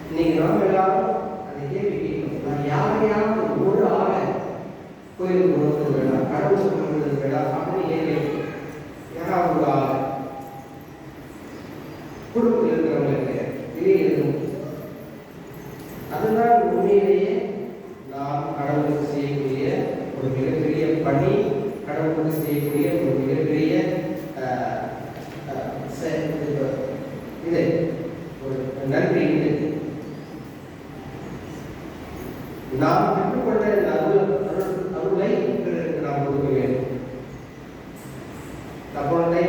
இன்னைக்கு நாம் எல்லாரும் அதை கேள்வி கேட்கணும். நான் யாரையாவது ஒரு ஆளை கோயிலுக்கு கொண்டு வந்து வேண்டாம், கடவுளுக்கு கொண்டு வந்து வேண்டாம் அப்படின்னு கேட்க யாராவது ஒரு ஆளை குடும்பத்தில் இருக்கிறவங்களுக்கு வெளியே இருக்கும். அதுதான் உண்மையிலேயே நாம் கடவுளுக்கு செய்யக்கூடிய ஒரு மிகப்பெரிய பணி, கடவுளுக்கு செய்யக்கூடிய ஒரு மிகப்பெரிய இது ஒரு நன்றி. இது நாம் பெற்றுக்கொண்ட அருளை பிறருக்கு நாம் கொடுக்க வேண்டும். நம்மளுடைய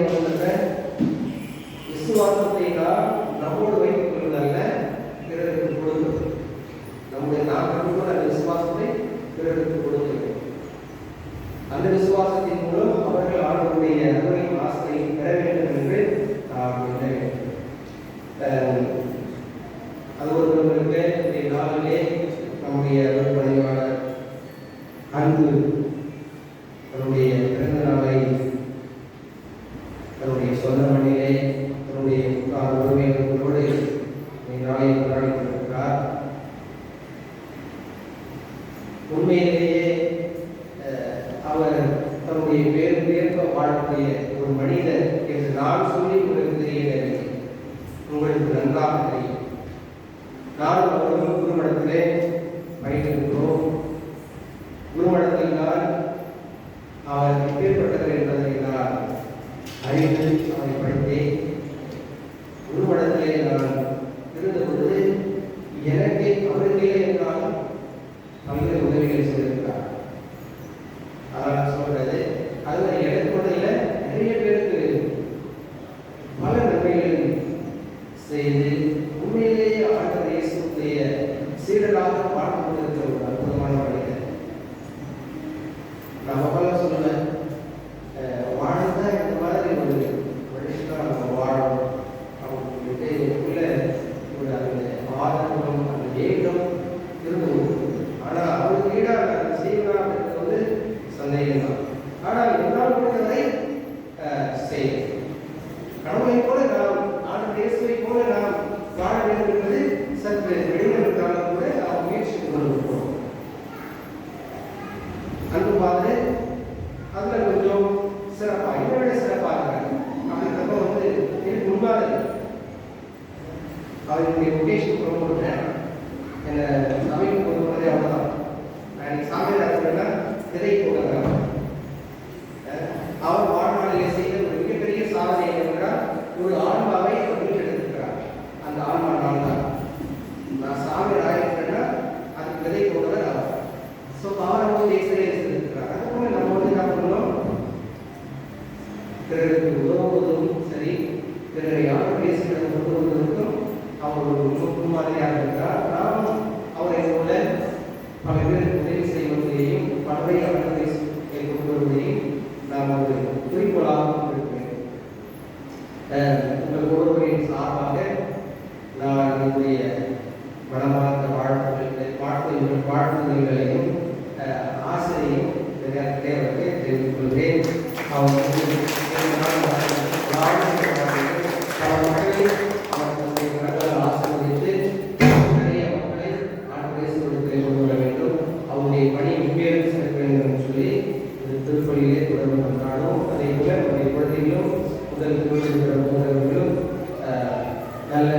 விசுவாசத்தை நாம் நம்மோடு வைத்துக் கொள்வதல்ல, பிறருக்கு கொடுக்கிறது. நம்முடைய நாம் பெற்றுக்கொண்ட அந்த விசுவாசத்தை பிறருக்கு கொடுக்கிறது. அந்த விசுவாசத்தின் மூலம் அவர்கள் ஆண்டவருடைய அருளையும் ஆசையையும் பெற வேண்டும் என்று நாம் எண்ண வேண்டும். அது ஒருவர்களுக்கு இந்த நாளிலே நம்முடைய பணியாளர் அன்பு தன்னுடைய பிறந்த நாளை தன்னுடைய சொந்த மண்ணிலே தன்னுடைய உறவினர்களோடு நாளை கொண்டாடி கொண்டிருக்கிறார். உண்மையிலேயே அவர் தன்னுடைய பேர்ப வாழக்கூடிய ஒரு மனிதர் என்று நான் சொல்லி உங்களுக்கு தெரியவில்லை, உங்களுக்கு நன்றாக தெரியும். நான் அவர்கள் குருமடத்திலே பயிர்கிறோம். குருமடத்தில் நான் அவர் எப்பேற்பட்டவர் என்பதை நான் அறிந்து அவரை படித்தேன். குருமடத்திலே நான் இருந்த பொழுது எனக்கு அவர்களே என்றாலும் பல்வேறு உதவிகளை செய்திருக்கிறார். அதனால் சொல்றது அது எனக்கு மட்டும் இல்லை, நிறைய பேருக்கு பல நன்மைகளை செய்து உண்மையிலேயே ஆண்டவர் இயேசுவுடைய சீடராக பார்த்து கொண்டிருக்கிற ஒரு அற்புதமான மனிதர். நம்ம பல சொல்லுவேன், வாழ்ந்தா இந்த மாதிரி ஒரு மனுஷனா நம்ம வாழணும் அவங்களுக்கு உள்ள ஒரு அந்த ஆதரவும் அந்த ஏக்கம் இருந்து. ஆனால் அவருக்கு ஈடாக செய்வதா அப்படின்றது சந்தேகம் தான். ஆனால் என்னால் முடிந்ததை செய்யும். கடவுளை போல நாம் ஆண்டு இயேசுவை போல நாம் வாழ வேண்டும் என்பது சற்று வெளிநடத்தாலும் கூட நாம் முயற்சி கொண்டிருக்கிறோம். அன்பு பார்த்து அதில் கொஞ்சம் சிறப்பாக இதை விட சிறப்பாக இருக்காங்க அப்படின்றப்ப எனக்கு முன்பாக அவருடைய முகேஷ் போடுறேன் என்னை சபைக்கு கொண்டு போனதே அவ்வளோதான். நான் சாமியார் திரை போடுறேன். அவர் வாழ்நாளிலே செய்த ஒரு மிகப்பெரிய சாதனை என்னவென்றால் ஒரு ஆன்மாவை மீட்டெடுத்திருக்கிறார். அந்த ஆன்மா நான் தான். நான் சாமியார் ஆயிருக்கிறேன்னா அதுக்கு விதை போடுறவர் அவர். ஸோ அவரை செய்திருக்கிறார். அதுபோல நம்ம என்ன பண்ணணும், பிறருக்கு உதவுவதும் சரி, பிறரை யாரும் பேசுகிறது உதவுவதற்கும் அவர் ஒரு முன்மாதிரியாக இருக்கிறார். நாம் அவரை போல பல பேருக்கு உதவி செய்வதையும் பலரை அவர்களை கொண்டு வருவதையும் நாம் ஒரு குறிக்கோளாக கொண்டிருக்கிறேன். உங்கள் ஒருவரின் சார்பாக நான் என்னுடைய மனமார்ந்த வாழ்த்துதல்களையும் ஆசிரியையும் தேவையை தெரிவித்துக் கொள்கிறேன். ஆசிர்வதித்து நிறைய மக்களை ஆண்டு கொண்டு வர வேண்டும், அவருடைய பணி முன்னேறி செல்ல வேண்டும் என்று சொல்லி திருப்பலியிலே தொடர்பு கொண்டாடும். அதே போல நம்முடைய குழந்தைகளும் முதல் முதல்வர்களும் நல்ல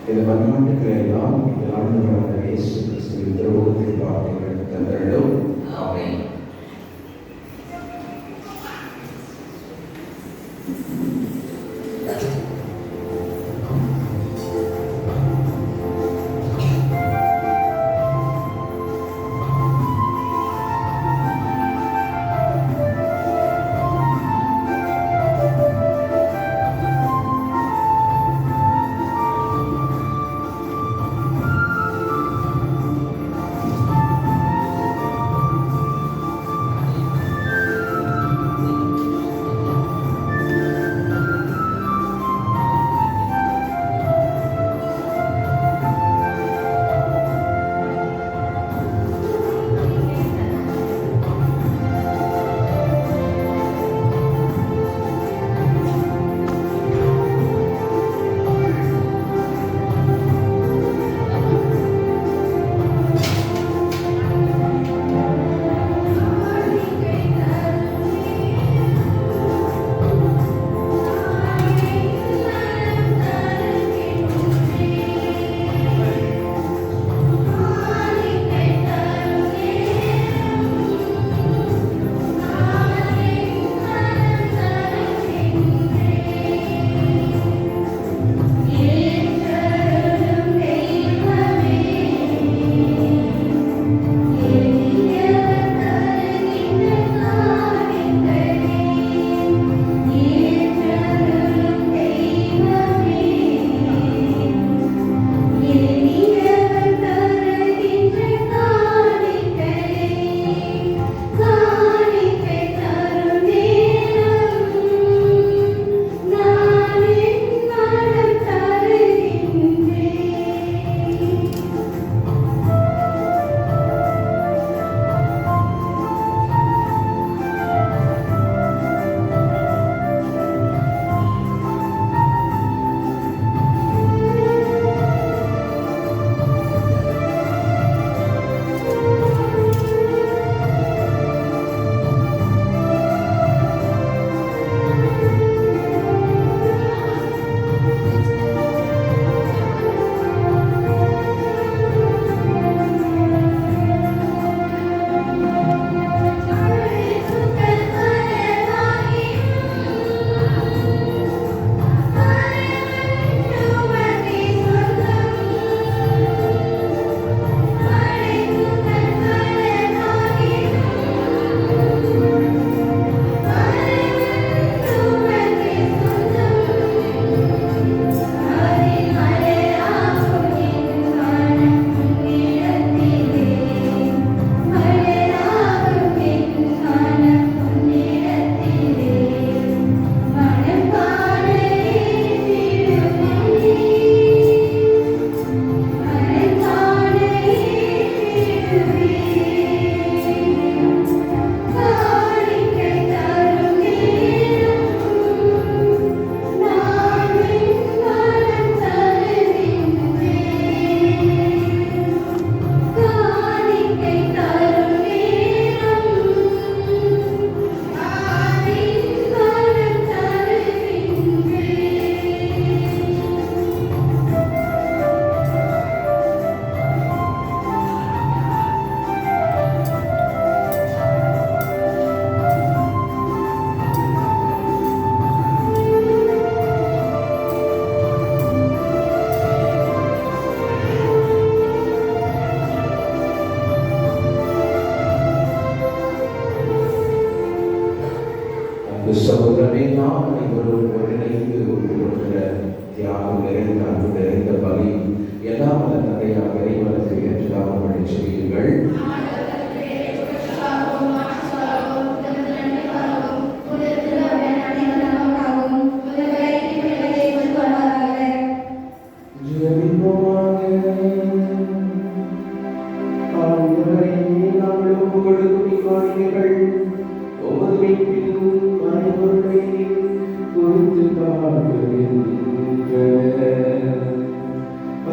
இந்த மன்றாட்டுகளை எல்லாம் இந்த ஆண்டவரான இயேசு கிறிஸ்துவின் திருவுருவத்தை பார்த்து தந்தருளும். ஆமென்.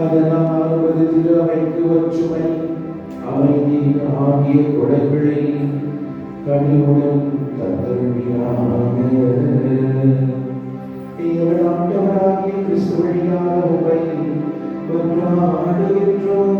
அதனால் அவரது திரு அவைக்கு ஒற்றுமை அமைதி ஆகிய கொடைகளை கனிவுடன் தந்தருளினாக. ஆண்டவராகிய கிறிஸ்து வழியாக உம்மை கொண்டாடுகின்றோம்.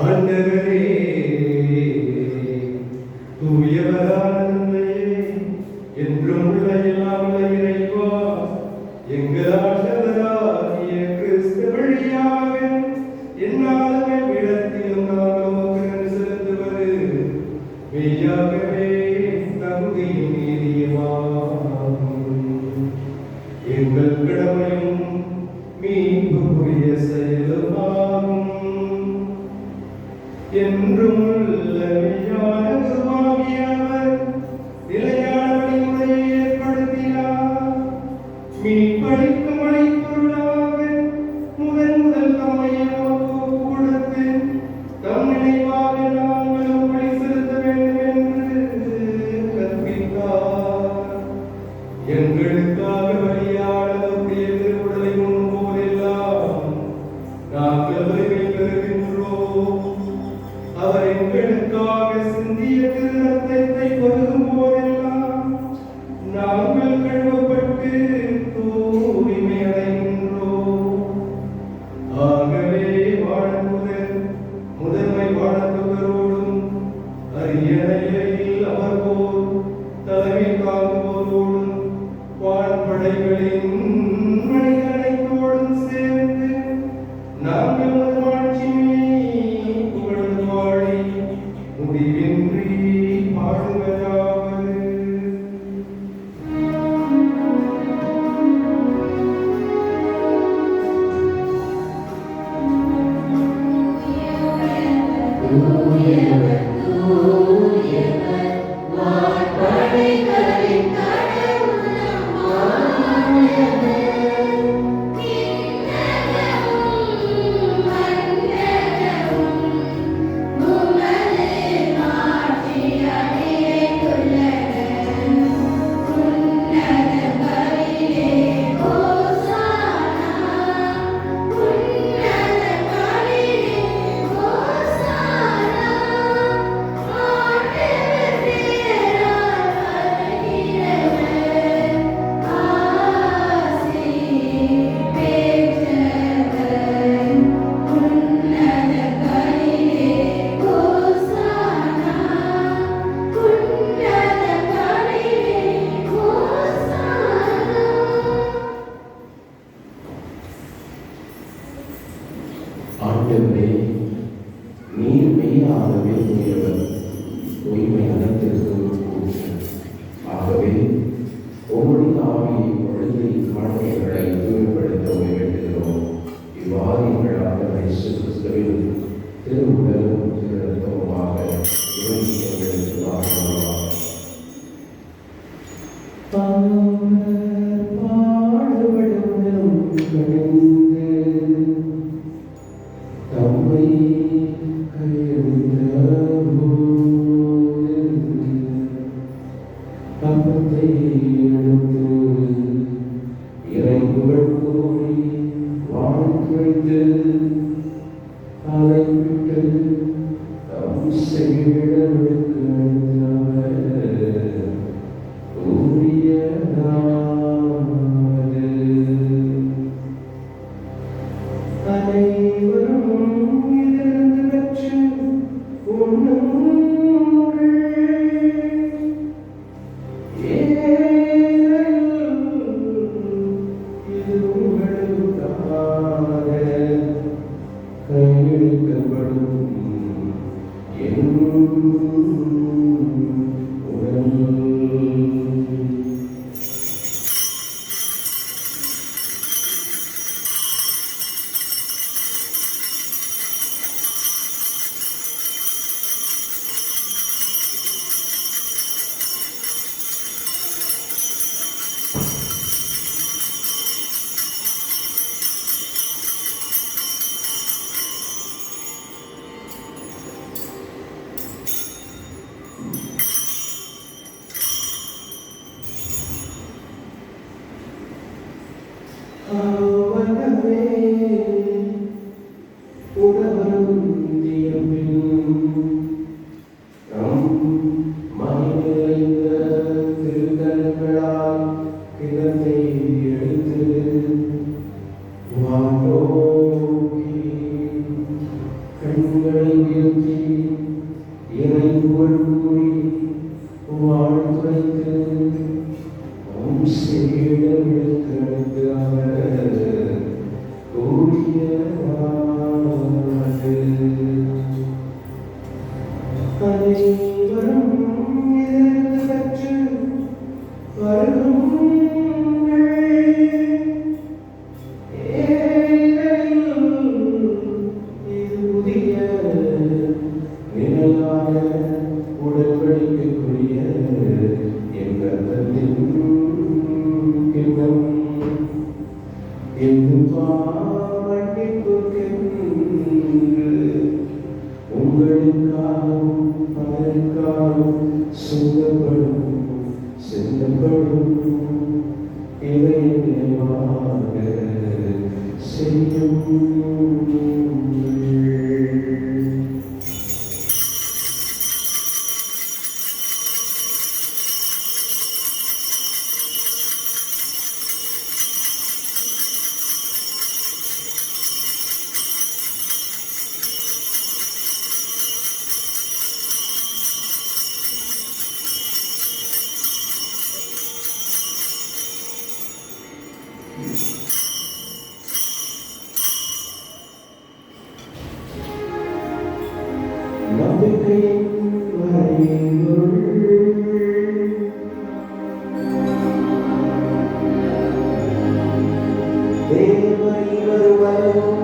ஆண்டவரே, தூயவரானவரே, என்றும் உள்ள எல்லாம் உள்ள இறைவா, எங்கள் ஆண்டவராகிய கிறிஸ்து வழியாக எந்நாளும் எவ்விடத்திலும் நாங்கள் உமக்கு நன்றி செலுத்துவது மெய்யாகவே தகுதியும் நீதியுமாகும். எங்கள் கடமையும் மீட்புக்குரிய செயலுமாகும். என்றும் மெய்யான குருவாகியவர் நிலையான வழிமுறையை ஏற்படுத்தினார். மீட்பளிக்கும் வழிப்பொருளாக முதல் தம்மையை நமக்கு கொடுத்து தம் நினைவாக நாங்களும் வழி செலுத்த வேண்டும் என்று கற்பித்தார். எங்களுக்காக வழியாளருடைய திருவுடலை உண்ணும்போதெல்லாம் நாங்கள் வலிமை பெறுகின்றோம். அவர் எங்களுக்காக சிந்திய திருரத்தத்தை பருகும் போதெல்லாம் நாங்கள் கழுவப்பட்டு தூய்மை அடைகின்றோம். ஆகவே முதன்மை வாழத்துவரோடும் அரிய நிலையில் அவர் போல் தலைமை தாங்குவோரோடும் வான்படைகளின் மனிதனைத்தோடும் சேர்ந்து நாங்கள் முடிவின்றி பாடுவதாவது. ஆண்டவரே, நீர் மெய்யாகவே உயர்வர், தூய்மை அனைத்திற்கும் ஊற்று. ஆகவே உம்முடைய ஆவியை பொழுது காணிக்கைகளை தூய்மைப்படுத்த வேண்டுகிறோம். இவ்வாறு எங்கள் ஆண்டவர் இயேசு கிறிஸ்துவின் திருவுடலும் திரு ரத்தமுமாக இவை எங்களுக்கு ஆசீர்வாதமாக. உலகமே உடவரும் மகிழ்ந்த திருக்கண்களால் கிழத்தை எடுத்து வானோக்கி கண்களை உயர்த்தி இறை புகழ் கூறி வாழ்த்துரைத்து சேடமிழுத்து அவர் கூறியவாறு அனைவரும் இதிலிருந்து கற்று வருங்கள். ஏனெனில் இது புதிய நிலையான உடன்படிக்கைக்குரிய என் ரத்தத்தின் கிண்ணம். இது மன்னிப்புக்கென்று உங்களுக்காகவும் பலருக்காகவும் சிந்தப்படும் இதை நினைவாக செய்யுங்கள். நம்பிக்கையின் மறைபொருள் தேவனை வருவதும்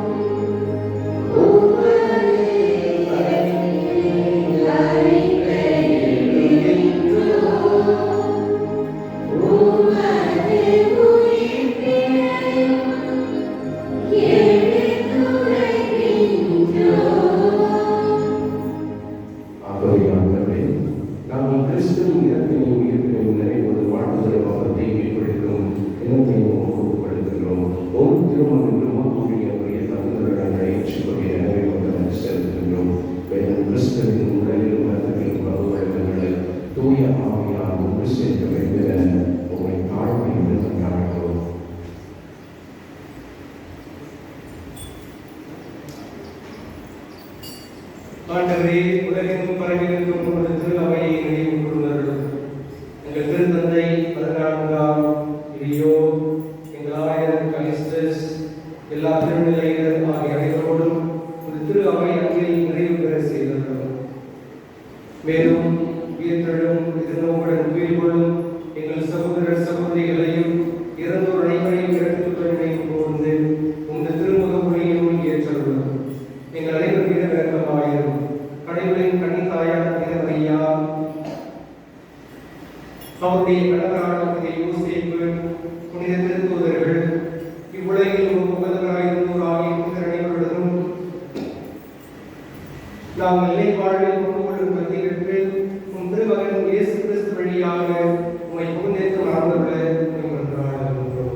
நாங்கள் கிறிஸ்துவின் இறப்பினையும் உயிர்ப்பினையும் நிறைவது வாழ்த்துதலும் அவரத்தை ஏற்படுத்தும் இனத்தையும் ஒப்புப்படுத்துகிறோம். ஒரு திருமணம் கூடிய தகுந்தவர்களை ஏற்றுக்கொள்ள எனவே கொண்டு செலுத்துகிறோம். மேலும் கிறிஸ்துவின் உடலில் மரத்திலும் பகுவழங்களை தூய ஆவியால் ஒன்று சேர்க்க வேண்டும் என உங்களை தாழ்மை என்று கொண்டாடுகிறோம். ஆண்டவரே, உலகெங்கும் பரவியிருக்கும் உமது திரு அவையை நினைவு கூர்ந்தருளும். எங்கள் திருத்தந்தை 14ஆம் லியோ, எங்கள் ஆயர் கலிஸ்டஸ், எல்லா திருநிலையினர் ஆகிய அனைவரோடும் ஒரு திரு அவை அங்கே நிறைவு பெற செய்தருளும். மேலும் உயிர்த்தெழும் எதிர்நோக்குடன் உயிர் கொள்ளும் எங்கள் சகோதரர் சகோதரிகளையும் இறந்தோர் அனைவரையும் எடுத்துக்கொள்ள நினைவு கூர்ந்து உங்கள் திருமுகமுறையும் ஏற்றருளும். எங்கள் அனைவர் மீது இரக்கமாயிரும். கடவுளின் கன்னித்தாயான மரியா, அவருடைய கணவரான புனித யோசேப்பு, புனித திருத்தூதர்கள், இவ்வுலகில் உகந்தவராயிருந்தோர் ஆகிய புனிதர் அனைவருடனும் நாங்கள் நிலை வாழ்வில் கொண்டு கொள்ளும் பத்திரிகை உம் திருமகன் இயேசு கிறிஸ்து வழியாக உம்மை புகழ்ந்தேற்று மறந்துள்ள கொண்டாடுகின்றோம்.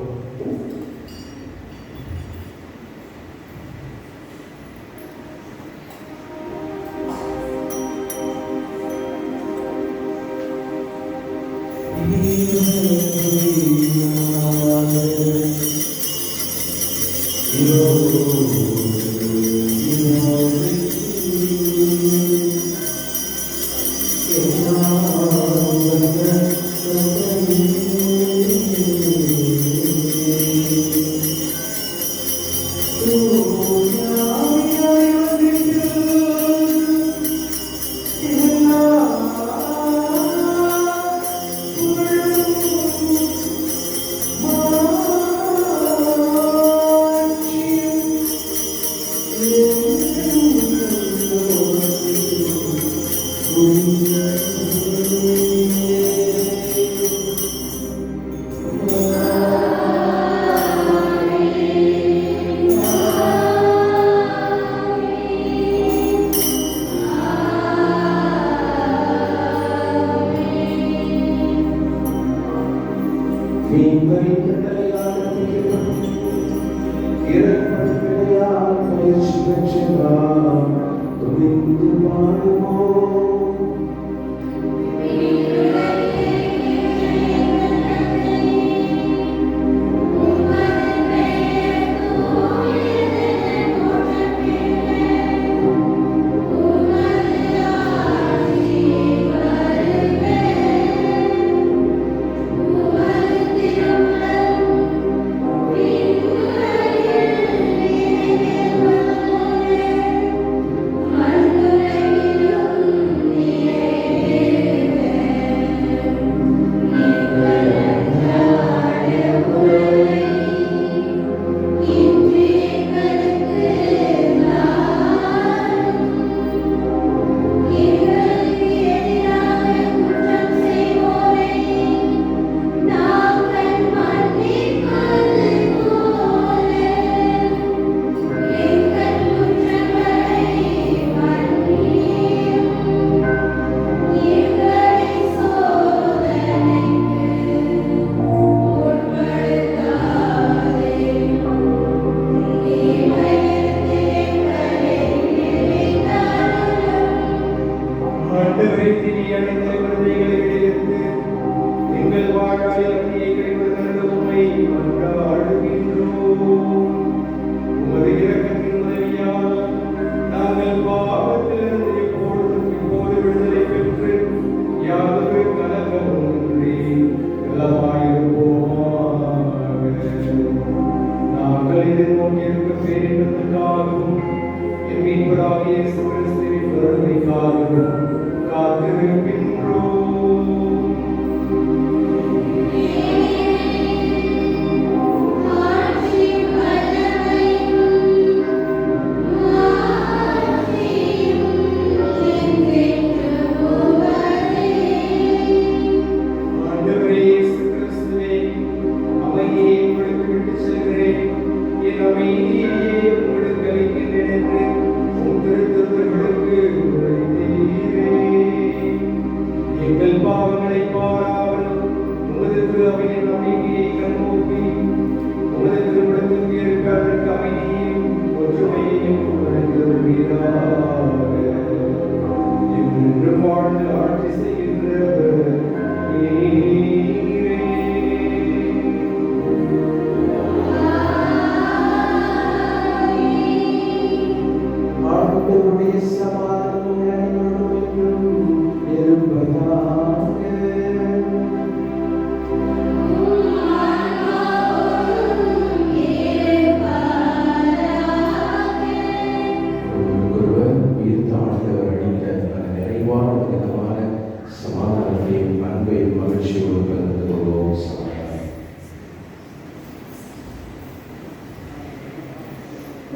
இறப்படையால் பயிற்சி பெற்ற நாம் துணிந்து பாடுவோம்.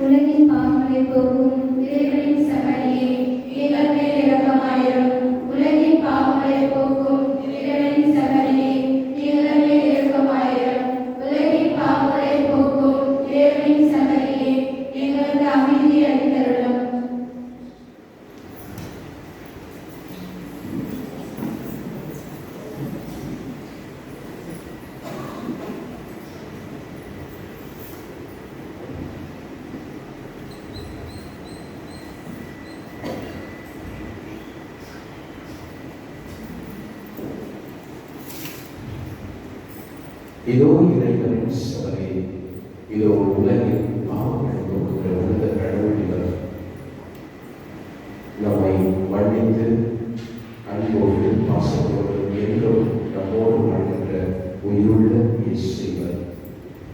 உலகின் பாவங்களை போக்கும் இறைவனின் சகலியே எங்கள் மேல் இரக்கமாயிரும். உலகின் பாவங்களை போக்கும் இறைவனின் சகலியே எங்கள் மேல் இரக்கமாயிரும். உலகின் பாவங்களை போக்கும் இறைவனின் சகலியே எங்களுக்கு அமைதி அளித்தருளும். இதோ இறைவனின் சபை, இதோ உலகின் பாவங்களை போக்குகிற உலக கடவுளிகள் நம்மை மன்னித்து அன்போடு பாசத்தோடு என்றும் நம்மோடு வாழ்கின்ற உயிருள்ள இயேசுவர்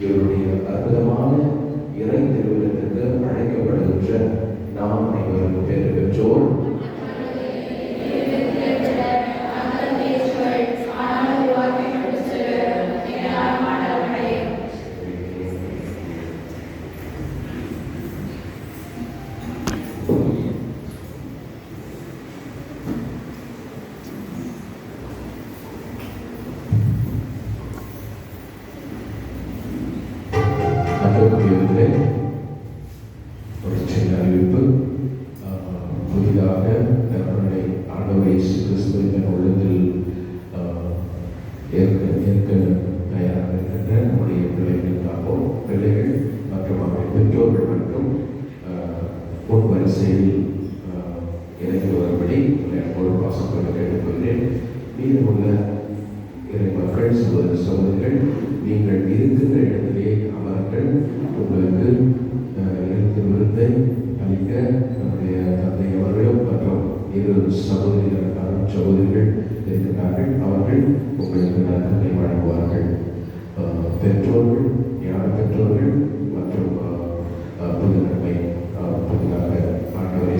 இவருடைய அற்புதமான இறை திருவிழத்திற்கு அழைக்கப்படுகின்ற நாம் அனைவரும் பேறு பெற்றோர். ஒரு சின்ன அறிவிப்பு. வரிசையில் இறங்கி வரும்படி ஒரு பாசத்தோடு கேட்டுக்கொள்கிறேன். மீதமுள்ள இறை மக்கள், சகோதர சகோதரிகள், நீங்கள் இருக்கின்ற இடத்திலே அமர்கள். உங்களுக்கு இறுதி விருந்தை அளிக்க நம்முடைய தந்தை அவர்களும் மற்றும் இரு சகோதரிகள் இருக்கிறார்கள். அவர்கள் உங்களுக்கு நன்மை வழங்குவார்கள். பெற்றோர்கள், ஞான பெற்றோர்கள் மற்றும் புது நன்மை புதிதாக ஆண்டவரை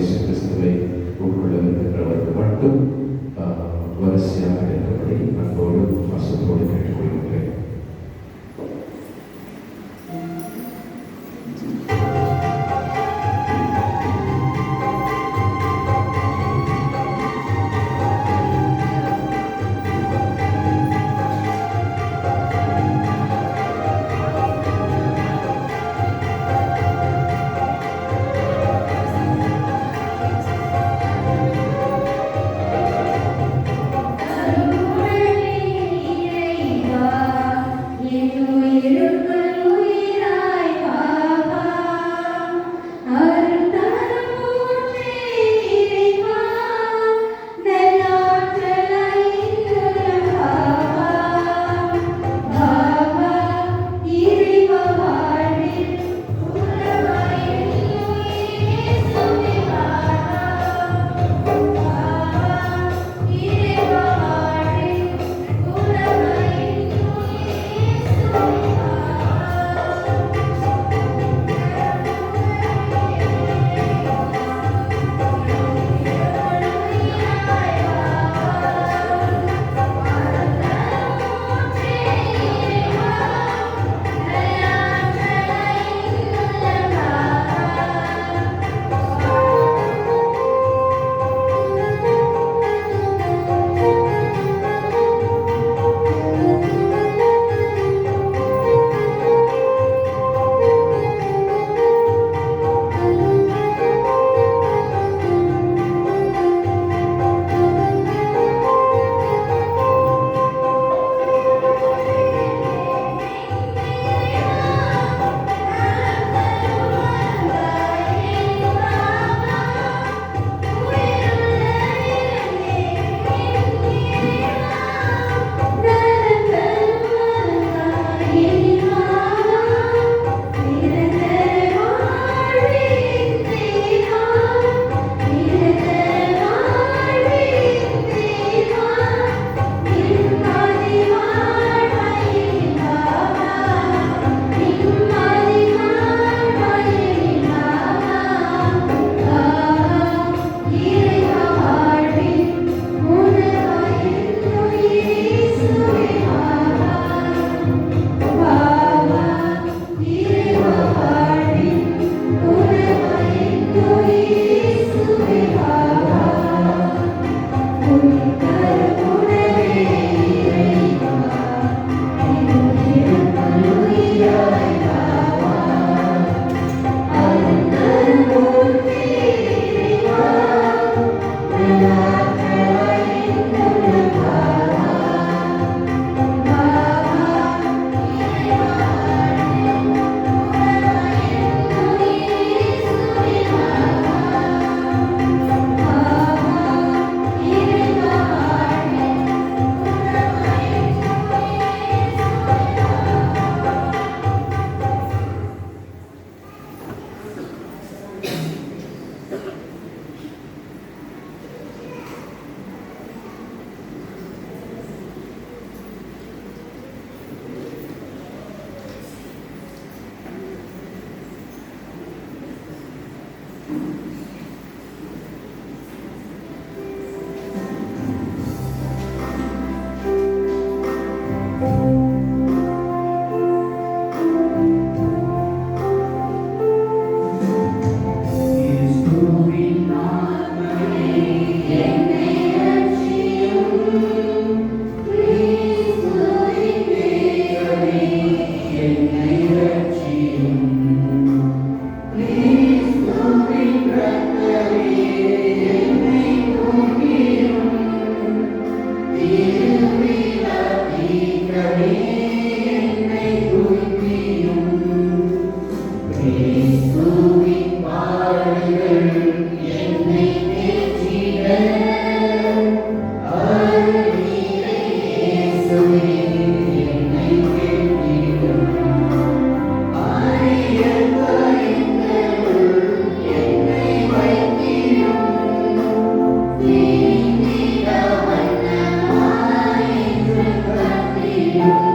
Hallelujah.